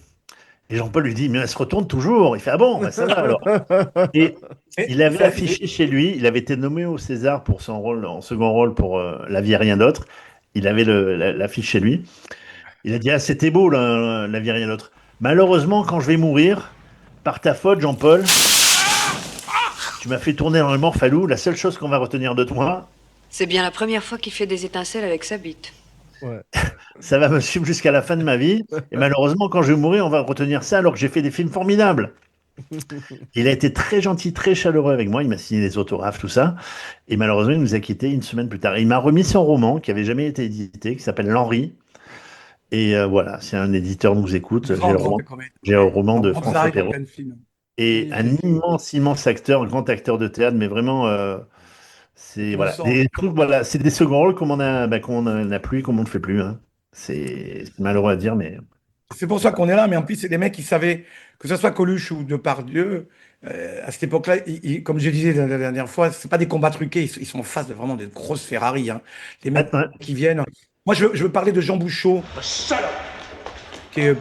Et Jean-Paul lui dit, mais elle se retourne toujours. Il fait, ah bon, bah ça va alors. Et il avait affiché chez lui, il avait été nommé au César pour son rôle, en second rôle pour La vie et rien d'autre. Il avait l'affiche chez lui. Il a dit, ah c'était beau, La vie et rien d'autre. Malheureusement, quand je vais mourir, par ta faute, Jean-Paul, tu m'as fait tourner dans le Morphalou. La seule chose qu'on va retenir de toi, c'est bien la première fois qu'il fait des étincelles avec sa bite. Ouais. Ça va me suivre jusqu'à la fin de ma vie. Et malheureusement, quand je vais mourir, on va retenir ça alors que j'ai fait des films formidables. Il a été très gentil, très chaleureux avec moi. Il m'a signé des autographes, tout ça. Et malheureusement, il nous a quittés 1 semaine plus tard. Et il m'a remis son roman qui avait jamais été édité, qui s'appelle L'Henri. Et voilà, si un éditeur nous écoute, j'ai le roman de François Perrault. Et un immense acteur, grand acteur de théâtre, mais vraiment, c'est des trucs, c'est des seconds rôles qu'on n'a plus, comme on ne fait plus. Hein. C'est malheureux à dire, mais C'est pour ça qu'on est là, mais en plus, c'est des mecs qui savaient, que ce soit Coluche ou Depardieu, à cette époque-là, comme je disais la dernière fois, c'est pas des combats truqués, ils sont en face de vraiment de grosses Ferrari. Hein. Les mecs qui viennent. Moi, je veux parler de Jean Bouchot.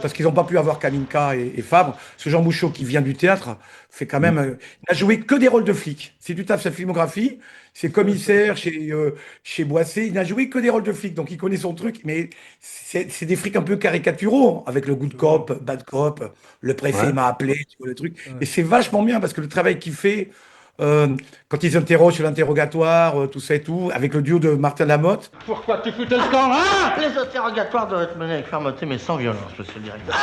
Parce qu'ils n'ont pas pu avoir Kaminka et Fabre. Ce Jean Bouchot qui vient du théâtre fait quand même. Il n'a joué que des rôles de flic. Si tu tapes sa filmographie, c'est commissaire chez Boissé. Il n'a joué que des rôles de flic. Donc il connaît son truc. Mais c'est des flics un peu caricaturaux. Avec le good cop, bad cop, le préfet m'a appelé, tu vois le truc. Et c'est vachement bien parce que le travail qu'il fait. Quand ils interrogent sur l'interrogatoire, tout ça et tout, avec le duo de Martin Lamotte. Pourquoi tu foutais le camp là? Les interrogatoires doivent être menés avec fermeté, mais sans violence, monsieur le directeur.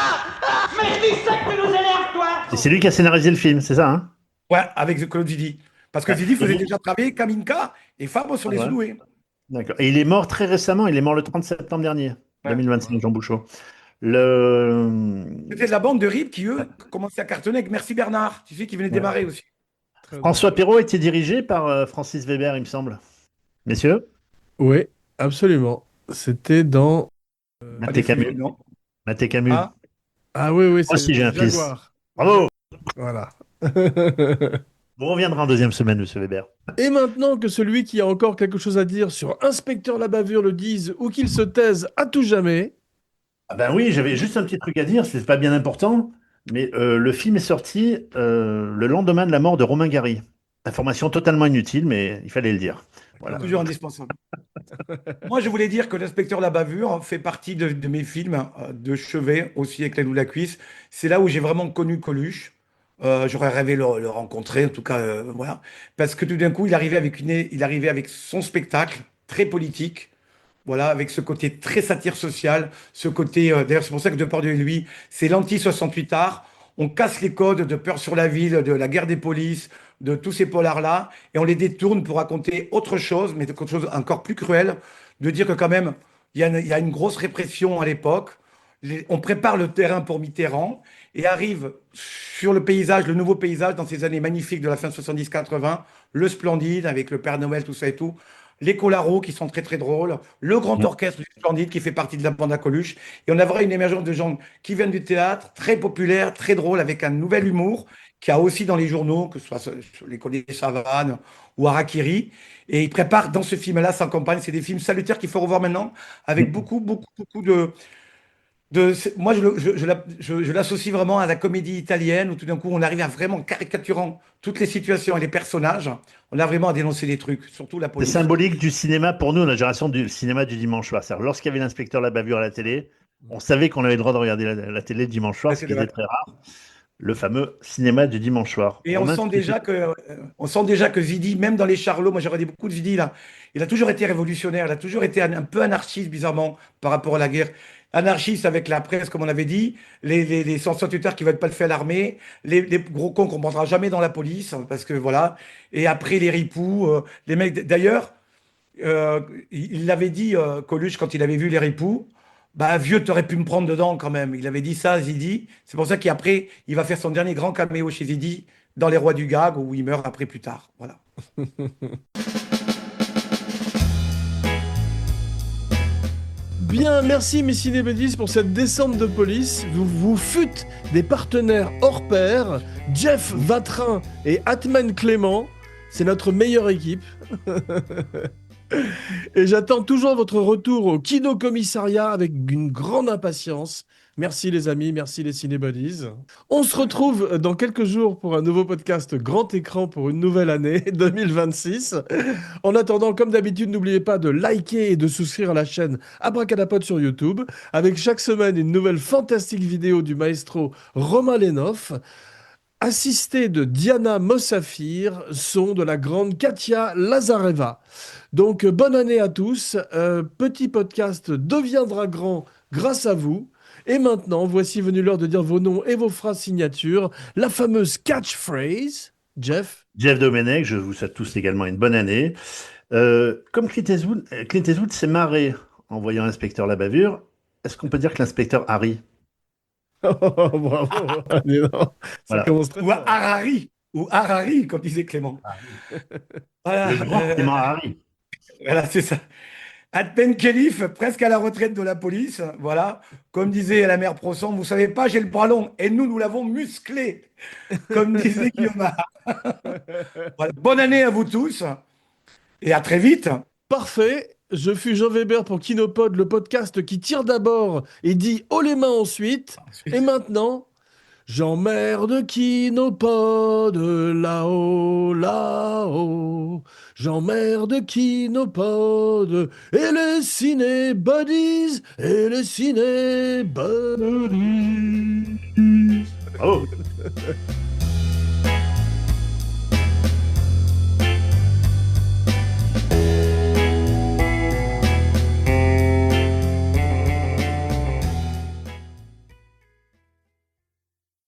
Mais c'est ça que tu nous énerves, toi! Et c'est lui qui a scénarisé le film, c'est ça, hein? Ouais, avec Claude Zidi. Parce que Zidi faisait déjà travailler Kaminka et Fabre sur les Zouloués. D'accord. Et il est mort très récemment, il est mort le 30 septembre dernier, 2025, Jean Bouchot. C'était de la bande de RIP qui, eux, commençaient à cartonner avec Merci Bernard, tu sais, qui venait de démarrer aussi. François Perrault était dirigé par Francis Weber, il me semble. Messieurs? Oui, absolument. C'était dans... Maté Camus. Maté Camus. Ah oui, c'est aussi j'ai un fils. Jaguar. Bravo! Voilà. On reviendra en deuxième semaine, monsieur Weber. Et maintenant que celui qui a encore quelque chose à dire sur Inspecteur la bavure le dise ou qu'il se taise à tout jamais... Ah ben oui, j'avais juste un petit truc à dire, c'est pas bien important, mais le film est sorti le lendemain de la mort de Romain Gary. Information totalement inutile, mais il fallait le dire. Voilà. Toujours indispensable. Moi, je voulais dire que l'inspecteur la bavure fait partie de mes films de chevet, aussi avec la Lou la cuisse. C'est là où j'ai vraiment connu Coluche. J'aurais rêvé le rencontrer, en tout cas, voilà. Parce que tout d'un coup, il arrivait avec son spectacle très politique. Voilà, avec ce côté très satire social, ce côté, d'ailleurs, c'est pour ça que Depardieu et lui, c'est l'anti-68 art. On casse les codes de Peur sur la ville, de la guerre des polices, de tous ces polars-là, et on les détourne pour raconter autre chose, mais quelque chose encore plus cruel, de dire que quand même, il y a une grosse répression à l'époque. On prépare le terrain pour Mitterrand, et arrive sur le paysage, le nouveau paysage, dans ces années magnifiques de la fin 70-80, le Splendide, avec le Père Noël, tout ça et tout. Les Colaros qui sont très très drôles, le grand orchestre du Splendide qui fait partie de la bande à Coluche, et on a vraiment une émergence de gens qui viennent du théâtre, très populaires, très drôles, avec un nouvel humour, qui a aussi dans les journaux, que ce soit sur les Colliers Chavannes ou Harakiri, et ils préparent dans ce film-là, sans campagne, c'est des films salutaires qu'il faut revoir maintenant, avec beaucoup moi, je l'associe vraiment à la comédie italienne où tout d'un coup, on arrive à vraiment caricaturant toutes les situations et les personnages. On a vraiment à dénoncer des trucs, surtout la police. C'est symbolique du cinéma pour nous, la génération du cinéma du dimanche soir. C'est-à-dire, lorsqu'il y avait l'inspecteur la bavure à la télé, on savait qu'on avait le droit de regarder la télé le dimanche soir, ce qui était très rare. Le fameux cinéma du dimanche soir. Et on sent déjà que Zidi, même dans les Charlots, moi j'ai regardé beaucoup de Zidi là, il a toujours été révolutionnaire, il a toujours été un peu anarchiste bizarrement par rapport à la guerre. Anarchiste avec la presse, comme on avait dit, les censeurs qui veulent pas le faire à l'armée, les gros cons qu'on ne prendra jamais dans la police, parce que voilà. Et après les ripoux, les mecs. D'ailleurs, il l'avait dit, Coluche, quand il avait vu les ripoux, bah vieux, t'aurais pu me prendre dedans quand même. Il avait dit ça à Zidi. C'est pour ça qu'après, il va faire son dernier grand caméo chez Zidi dans Les Rois du Gag, où il meurt après plus tard. Voilà. Bien, merci mes cinébédis pour cette descente de police. Vous fûtes des partenaires hors pair. Jeff Vatrin et Atman Clément, c'est notre meilleure équipe. Et j'attends toujours votre retour au Kino Commissariat avec une grande impatience. Merci les amis, merci les cinébuddies. On se retrouve dans quelques jours pour un nouveau podcast grand écran pour une nouvelle année 2026. En attendant, comme d'habitude, n'oubliez pas de liker et de souscrire à la chaîne Abracadapod sur YouTube, avec chaque semaine une nouvelle fantastique vidéo du maestro Romain Lenoff, assisté de Diana Mossafir, son de la grande Katia Lazareva. Donc, bonne année à tous. Petit podcast deviendra grand grâce à vous. Et maintenant, voici venu l'heure de dire vos noms et vos phrases signatures. La fameuse catchphrase. Jeff Domenech, je vous souhaite tous également une bonne année. Comme Clint Eastwood s'est marré en voyant l'inspecteur la bavure, est-ce qu'on peut dire que l'inspecteur Harry? Bravo. Allez, non. Voilà. Ou Harari, comme disait Clément. Voilà. Le grand Clément Harry. Voilà, c'est ça. Adpen Khelif, presque à la retraite de la police. Voilà. Comme disait la mère Prosson, vous savez pas, j'ai le bras long. Et nous l'avons musclé. Comme disait Guillaume. Voilà. Bonne année à vous tous. Et à très vite. Parfait. Je fus Jean Weber pour Kinopod, le podcast qui tire d'abord et dit haut les mains ensuite. Et maintenant, j'emmerde Kinopod là-haut, là-haut. J'emmerde Kinopod et les ciné-buddies, et les ciné-buddies. Oh